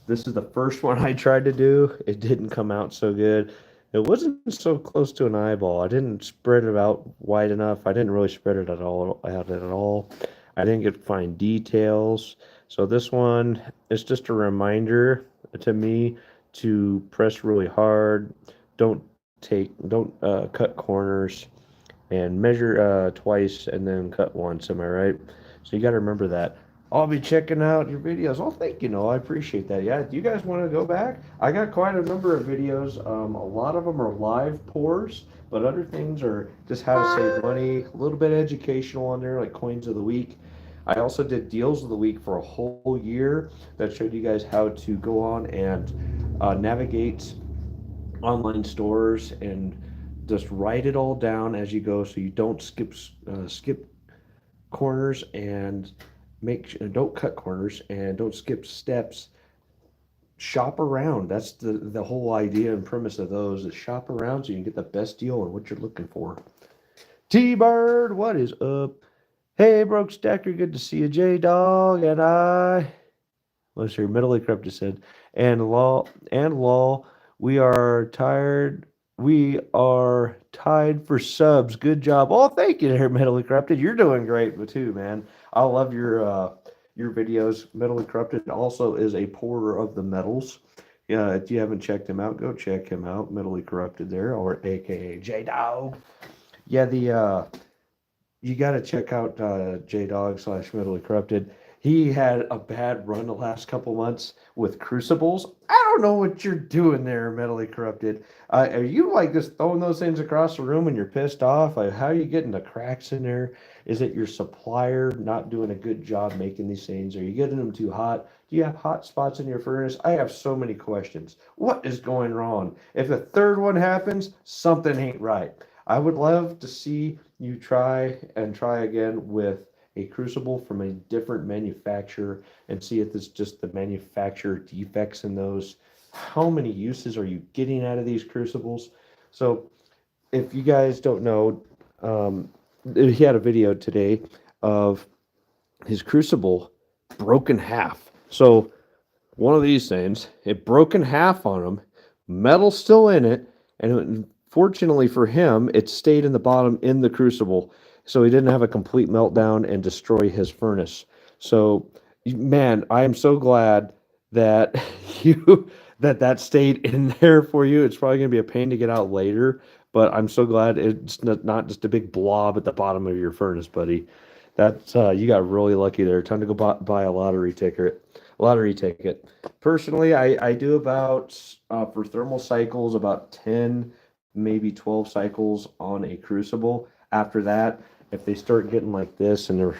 This is the first one I tried to do. It didn't come out so good. It wasn't so close to an eyeball. I didn't spread it out wide enough. I didn't really spread it at all out at all. I didn't get fine details. So this one is just a reminder to me to press really hard. Don't cut corners and measure twice and then cut once. Am I right? So you got to remember that. I'll be checking out your videos. Oh, thank you, Noah. I appreciate that. Yeah, do you guys want to go back? I got quite a number of videos. A lot of them are live pours, but other things are just how to save money. A little bit educational on there, like coins of the week. I also did deals of the week for a whole year that showed you guys how to go on and navigate online stores and just write it all down as you go so you don't skip corners and don't cut corners and don't skip steps. Shop around. That's the whole idea and premise of those is shop around so you can get the best deal on what you're looking for. T-Bird, what is up? Hey, Broke Stacker, good to see you. J-Dog and I. Let's hear. Mentally Corrupted said, and law, we are tired. We are tied for subs. Good job. Oh, thank you there, Mentally Corrupted. You're doing great too, man. I love your videos. Mentally Corrupted also is a pourer of the metals. Yeah, if you haven't checked him out, go check him out. Mentally Corrupted there, or AKA J Dog. Yeah, the you got to check out J Dog / Mentally Corrupted. He had a bad run the last couple months with crucibles. I don't know what you're doing there, Mentally Corrupted. Are you like just throwing those things across the room and you're pissed off? Like, how are you getting the cracks in there? Is it your supplier not doing a good job making these things? Are you getting them too hot? Do you have hot spots in your furnace? I have so many questions. What is going wrong? If the third one happens, something ain't right. I would love to see you try again with a crucible from a different manufacturer and see if it's just the manufacturer defects in those. How many uses are you getting out of these crucibles? So, if you guys don't know, he had a video today of his crucible broken half. So, one of these things, it broke in half on him, metal still in it, and fortunately for him, it stayed in the bottom in the crucible, so he didn't have a complete meltdown and destroy his furnace. So, man, I am so glad that you that stayed in there for you. It's probably going to be a pain to get out later, but I'm so glad it's not just a big blob at the bottom of your furnace, buddy. That's you got really lucky there. Time to go buy a lottery ticket. Lottery ticket. Personally, I do about for thermal cycles about 10, maybe 12 cycles on a crucible. After that, if they start getting like this and they're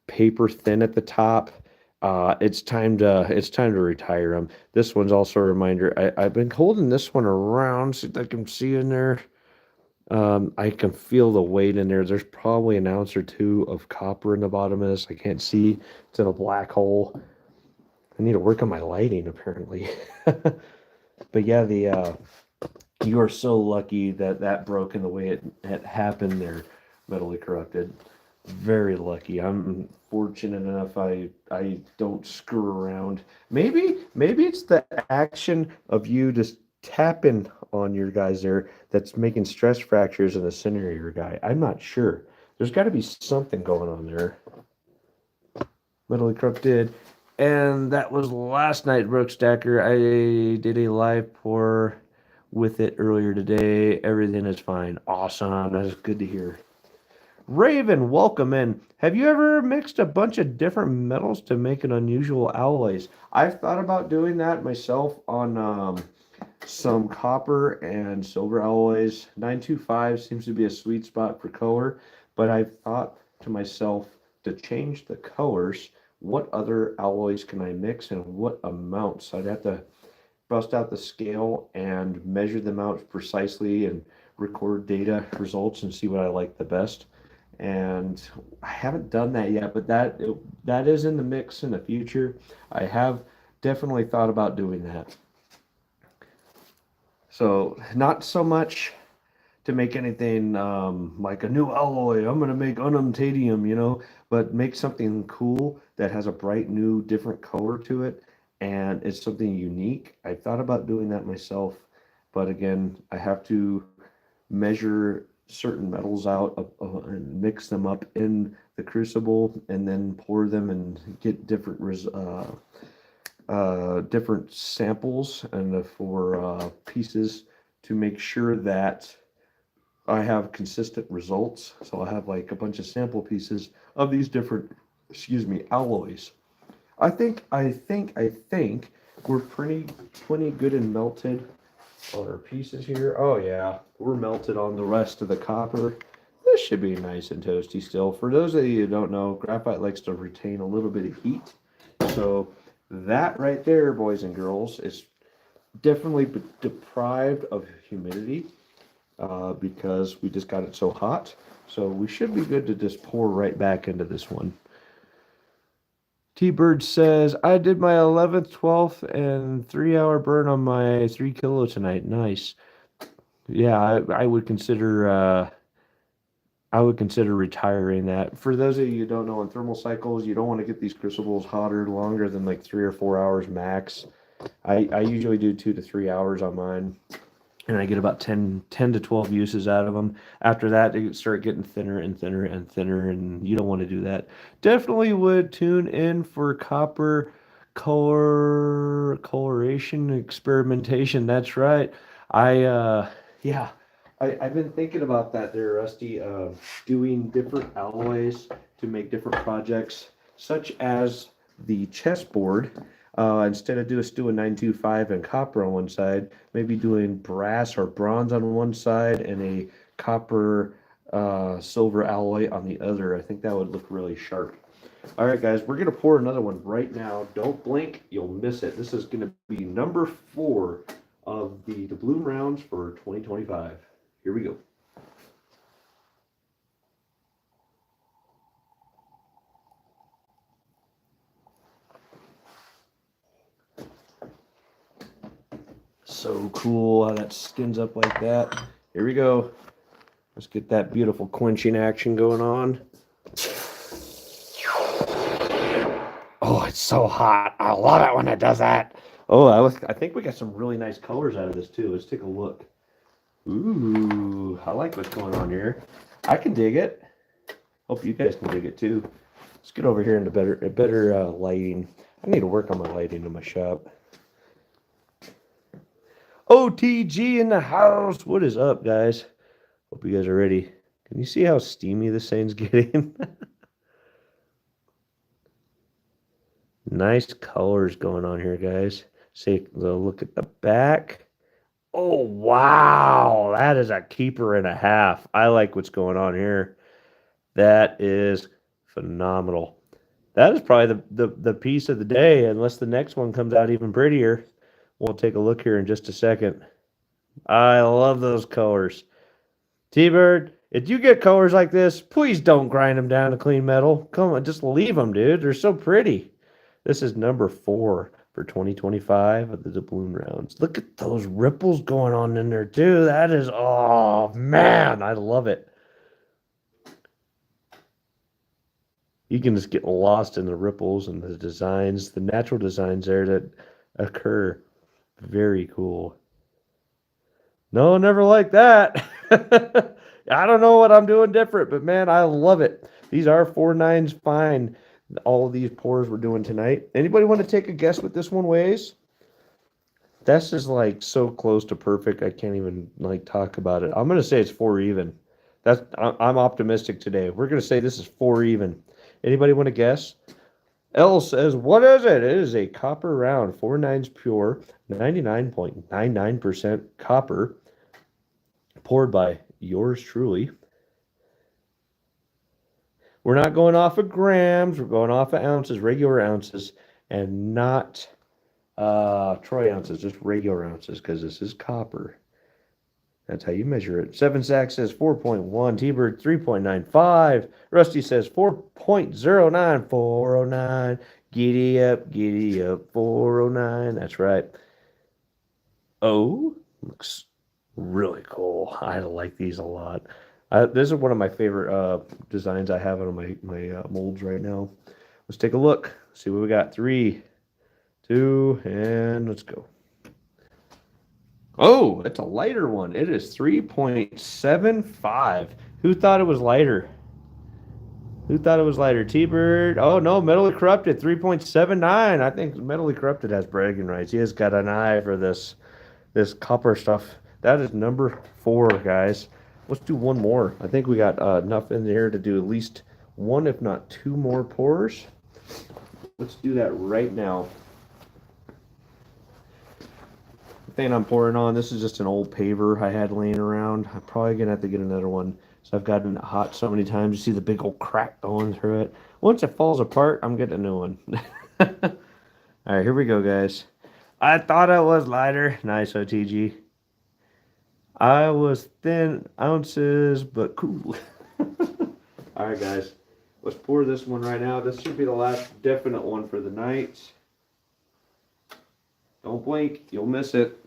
paper thin at the top, it's time to retire them. This one's also a reminder. I've been holding this one around. See if I can see in there. I can feel the weight in there. There's probably an ounce or two of copper in the bottom of this. I can't see. It's in a black hole. I need to work on my lighting apparently. But yeah, the you are so lucky that broke in the way it happened there, Mentally Corrupted. Very lucky. I'm fortunate enough I don't screw around. Maybe it's the action of you just tapping on your guys there that's making stress fractures in the center of your guy. I'm not sure. There's got to be something going on there. Mentally Corrupted. And that was last night, Broke Stacker. I did a live pour with it earlier today. Everything is fine. Awesome. That is good to hear. Raven, welcome in. Have you ever mixed a bunch of different metals to make an unusual alloys? I've thought about doing that myself on some copper and silver alloys. 925 seems to be a sweet spot for color, but I've thought to myself to change the colors, what other alloys can I mix and what amounts? I'd have to bust out the scale and measure them out precisely and record data results and see what I like the best. And I haven't done that yet, but that is in the mix in the future. I have definitely thought about doing that. So not so much to make anything like a new alloy. I'm gonna make ununtadium, but make something cool that has a bright new different color to it and it's something unique. I thought about doing that myself, but again, I have to measure certain metals out and mix them up in the crucible and then pour them and get different samples and for pieces to make sure that I have consistent results. So I have like a bunch of sample pieces of these different, alloys. I think we're pretty good and melted on our pieces here. Oh yeah, we're melted on the rest of the copper. This should be nice and toasty still. For those of you who don't know, graphite likes to retain a little bit of heat. So that right there, boys and girls, is definitely deprived of humidity because we just got it so hot. So we should be good to just pour right back into this one. T-Bird says, I did my 11th, 12th, and 3-hour burn on my 3 kilo tonight. Nice. Yeah, I would consider retiring that. For those of you who don't know, in thermal cycles, you don't want to get these crucibles hotter longer than like 3 or 4 hours max. I usually do 2 to 3 hours on mine, and I get about 10 to 12 uses out of them. After that, they start getting thinner and thinner and thinner, and you don't want to do that. Definitely would tune in for copper coloration experimentation. That's right. Yeah, I've been thinking about that there, Rusty, doing different alloys to make different projects, such as the chessboard. Instead of doing 925 and copper on one side, maybe doing brass or bronze on one side and a copper silver alloy on the other. I think that would look really sharp. All right, guys, we're gonna pour another one right now. Don't blink, you'll miss it. This is gonna be number 4 of the doubloon rounds for 2025. Here we go. So cool how that skins up like that. Here we go. Let's get that beautiful quenching action going on. Oh, it's so hot. I love it when it does that. Oh, I think we got some really nice colors out of this too. Let's take a look. Ooh, I like what's going on here. I can dig it. Hope you guys can dig it too. Let's get over here into better lighting. I need to work on my lighting in my shop. OTG in the house. What is up, guys? Hope you guys are ready. Can you see how steamy this thing's getting? Nice colors going on here, guys. Take a look at the back. Oh, wow. That is a keeper and a half. I like what's going on here. That is phenomenal. That is probably the piece of the day, unless the next one comes out even prettier. We'll take a look here in just a second. I love those colors. T-Bird, if you get colors like this, please don't grind them down to clean metal. Come on, just leave them, dude. They're so pretty. This is number 4 for 2025 of the doubloon rounds. Look at those ripples going on in there, too. That is, oh, man, I love it. You can just get lost in the ripples and the designs, the natural designs there that occur. Very cool. No, never like that. I don't know what I'm doing different, but man, I love it. These are 4.9s fine. All of these pours we're doing tonight. Anybody want to take a guess what this one weighs? This is like so close to perfect. I can't even like talk about it. I'm gonna say it's 4 even. I'm optimistic today. We're gonna say this is 4 even. Anybody want to guess? L says, what is it? It is a copper round, 4.9s pure, 99.99% copper, poured by yours truly. We're not going off of grams. We're going off of ounces, regular ounces, and not troy ounces, just regular ounces, because this is copper. That's how you measure it. 7 Sack says 4.1. T-Bird 3.95. Rusty says 4.09. 409. Giddy up, 409. That's right. Oh, looks Really cool. I like these a lot. This is one of my favorite designs I have on my molds right now. Let's take a look. See what we got. 3, 2, and let's go. Oh, it's a lighter one. It is 3.75. Who thought it was lighter? Who thought it was lighter? T-Bird. Oh no, Metally Corrupted 3.79. I think Metally Corrupted has bragging rights. He has got an eye for this copper stuff. That is number 4, guys. Let's do one more. I think we got enough in there to do at least one, if not 2 more pours. Let's do that right now. The thing I'm pouring on, this is just an old paver I had laying around. I'm probably gonna have to get another one. So I've gotten it hot so many times. You see the big old crack going through it. Once it falls apart, I'm getting a new one. All right, here we go, guys. I thought it was lighter. Nice, OTG. I was thin ounces, but cool. All right, guys. Let's pour this one right now. This should be the last definite one for the night. Don't blink. You'll miss it.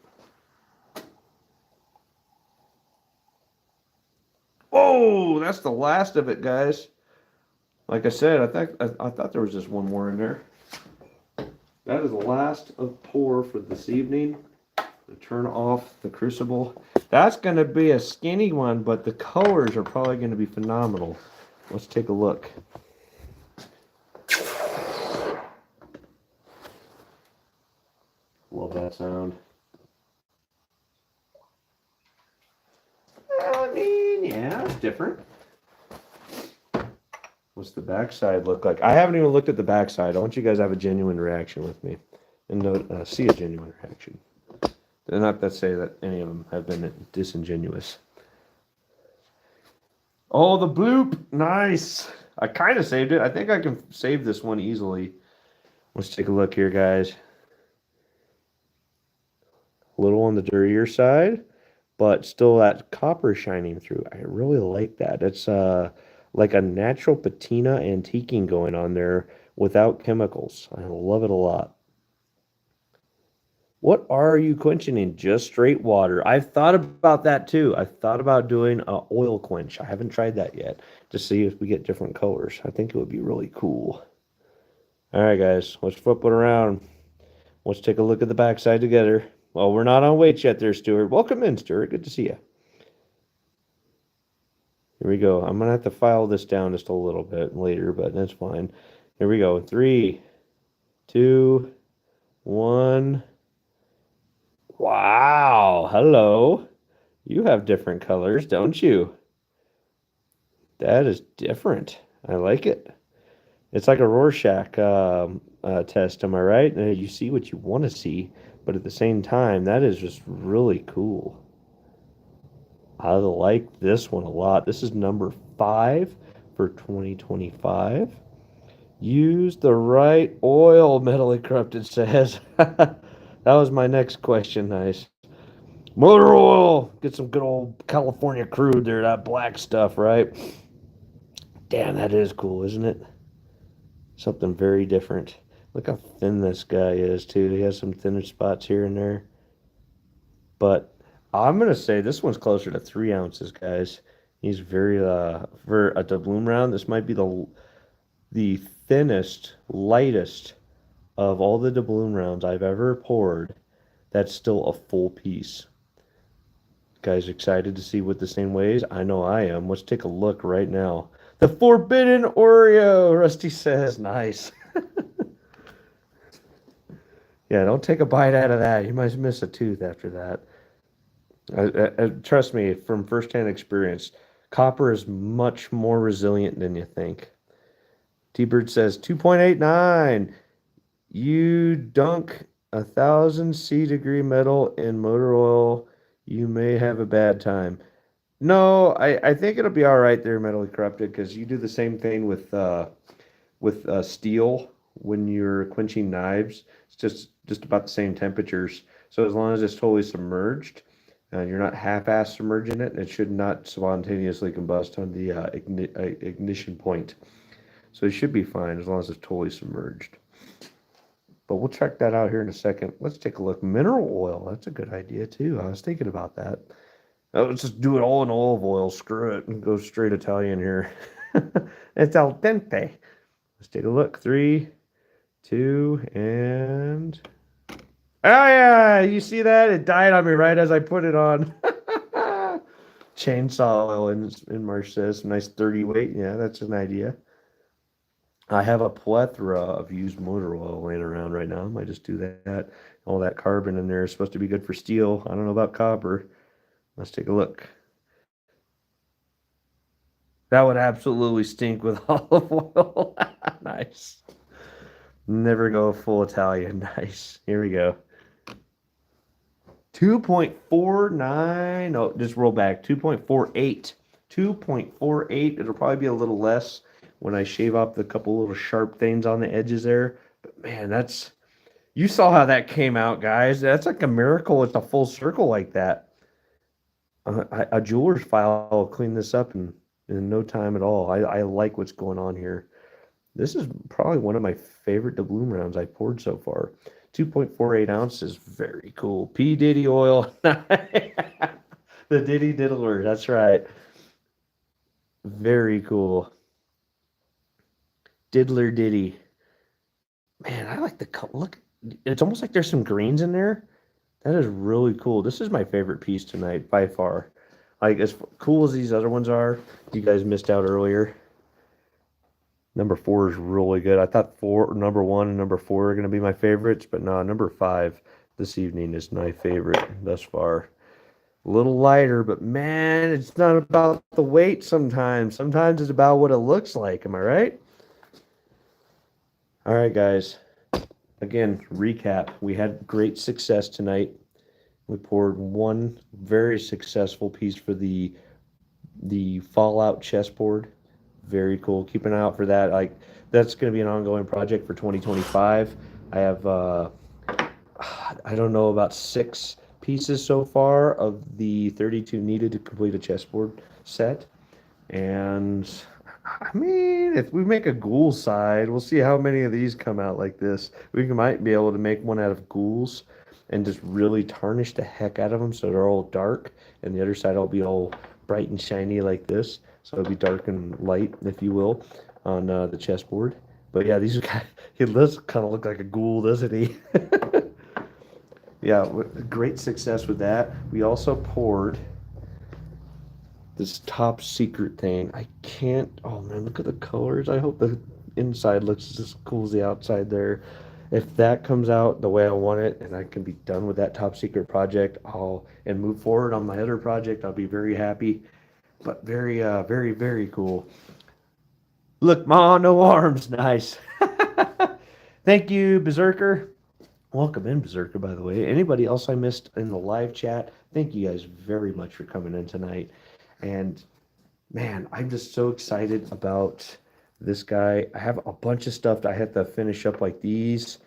Oh, that's the last of it, guys. Like I said, I thought there was just one more in there. That is the last of pour for this evening. Turn off the crucible. That's going to be a skinny one, but the colors are probably going to be phenomenal. Let's take a look. Love that sound. I mean, yeah, it's different. What's the backside look like? I haven't even looked at the backside. I want you guys to have a genuine reaction with me and see a genuine reaction. Not to say that any of them have been disingenuous. Oh, the bloop. Nice. I kind of saved it. I think I can save this one easily. Let's take a look here, guys. A little on the dirtier side, but still that copper shining through. I really like that. It's like a natural patina antiquing going on there without chemicals. I love it a lot. What are you quenching in? Just straight water. I've thought about that too. I've thought about doing an oil quench. I haven't tried that yet to see if we get different colors. I think it would be really cool. All right, guys, let's flip it around. Let's take a look at the backside together. Well, we're not on weights yet there, Stuart. Welcome in, Stuart. Good to see you. Here we go. I'm going to have to file this down just a little bit later, but that's fine. Here we go. 3, 2, 1. Wow. Hello. You have different colors, don't you? That is different. I like it. It's like a Rorschach test, am I right? You see what you want to see, but at the same time, that is just really cool. I like this one a lot. This is number 5 for 2025. Use the right oil, Metally Corrupted says. That was my next question. Nice. Motor oil. Get some good old California crude there, that black stuff, right? Damn, that is cool, isn't it? Something very different. Look how thin this guy is, too. He has some thinner spots here and there. But I'm going to say this one's closer to 3 ounces, guys. He's very, for a doubloon round, this might be the thinnest, lightest of all the doubloon rounds I've ever poured. That's still a full piece. Guys excited to see what this thing weighs? I know I am. Let's take a look right now. The Forbidden Oreo, Rusty says. Nice. Yeah, don't take a bite out of that. You might miss a tooth after that. Trust me, from firsthand experience, copper is much more resilient than you think. T-Bird says 2.89. You dunk 1,000 C-degree metal in motor oil, you may have a bad time. No, I think it'll be all right there, Metally Corrupted, because you do the same thing with steel when you're quenching knives. It's just about the same temperatures. So as long as it's totally submerged and you're not half-ass submerging it, it should not spontaneously combust on the ignition point. So it should be fine as long as it's totally submerged. But we'll check that out here in a second. Let's take a look. Mineral oil, that's a good idea too. I was thinking about that. Let's just do it all in olive oil. Screw it and go straight Italian here. It's al dente. Let's take a look. 3, 2, and oh yeah, you see that? It died on me right as I put it on. Chainsaw oil in Marsh says nice 30 weight. Yeah, that's an idea. I have a plethora of used motor oil laying around right now. I might just do that. All that carbon in there is supposed to be good for steel. I don't know about copper. Let's take a look. That would absolutely stink with olive oil. Nice. Never go full Italian. Nice. Here we go. 2.49. No, just roll back. 2.48. 2.48. It'll probably be a little less when I shave off the couple little sharp things on the edges there. But man, that's, you saw how that came out, guys. That's like a miracle. It's a full circle like that. A jeweler's file will clean this up in no time at all. I like what's going on here. This is probably one of my favorite doubloon rounds I've poured so far. 2.48 ounces, very cool. P. Diddy oil. The Diddy Diddler, that's right. Very cool. Diddler Diddy. Man, I like the color. Look, it's almost like there's some greens in there. That is really cool. This is my favorite piece tonight by far. Like, as cool as these other ones are, you guys missed out earlier. Number 4 is really good. I thought number 1 and number 4 are going to be my favorites, but no, number 5 this evening is my favorite thus far. A little lighter, but man, it's not about the weight sometimes. Sometimes it's about what it looks like. Am I right? All right, guys. Again, recap. We had great success tonight. We poured one very successful piece for the Fallout chessboard. Very cool. Keep an eye out for that. Like, that's going to be an ongoing project for 2025. I have I don't know, about 6 pieces so far of the 32 needed to complete a chessboard set. And I mean, if we make a ghoul side, we'll see how many of these come out like this. We might be able to make one out of ghouls and just really tarnish the heck out of them so they're all dark, and the other side will be all bright and shiny like this. So it'll be dark and light, if you will, on the chessboard. But yeah, these guys, he does kind of look like a ghoul, doesn't he? Yeah, great success with that. We also poured this top secret thing. I can't, oh man, look at the colors. I hope the inside looks as cool as the outside there. If that comes out the way I want it and I can be done with that top secret project, and move forward on my other project, I'll be very happy. But very, very, very cool. Look, Ma, no arms. Nice. Thank you, Berserker. Welcome in, Berserker, by the way. Anybody else I missed in the live chat, thank you guys very much for coming in tonight. And man, I'm just so excited about this guy. I have a bunch of stuff I have to finish up, like these,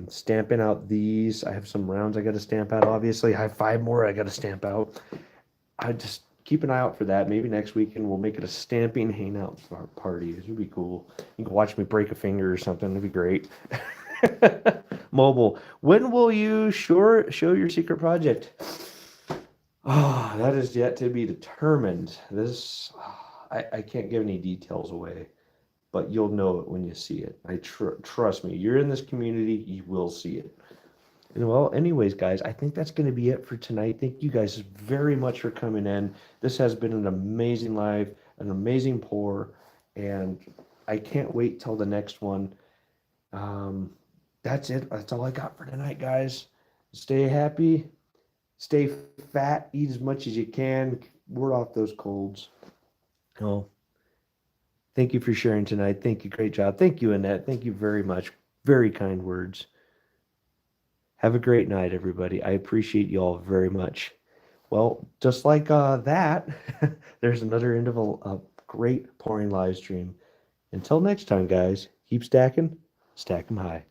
stamping out these. I have some rounds I got to stamp out, obviously. I have 5 more I got to stamp out. I just keep an eye out for that. Maybe next weekend we'll make it a stamping hangout party. It would be cool. You can watch me break a finger or something. It'd be great. Mobile, when will you show your secret project? Oh, that is yet to be determined. This, I can't give any details away, but you'll know it when you see it. Trust me, you're in this community, you will see it. And well, anyways, guys, I think that's going to be it for tonight. Thank you guys very much for coming in. This has been an amazing live, an amazing pour, and I can't wait till the next one. That's it. That's all I got for tonight, guys. Stay happy, stay fat, eat as much as you can, ward off those colds. Oh, thank you for sharing tonight. Thank you. Great job. Thank you, Annette. Thank you very much. Very kind words. Have a great night, everybody. I appreciate you all very much. Well, just like that, there's another end of a great pouring live stream. Until next time, guys, keep stacking, stack 'em high.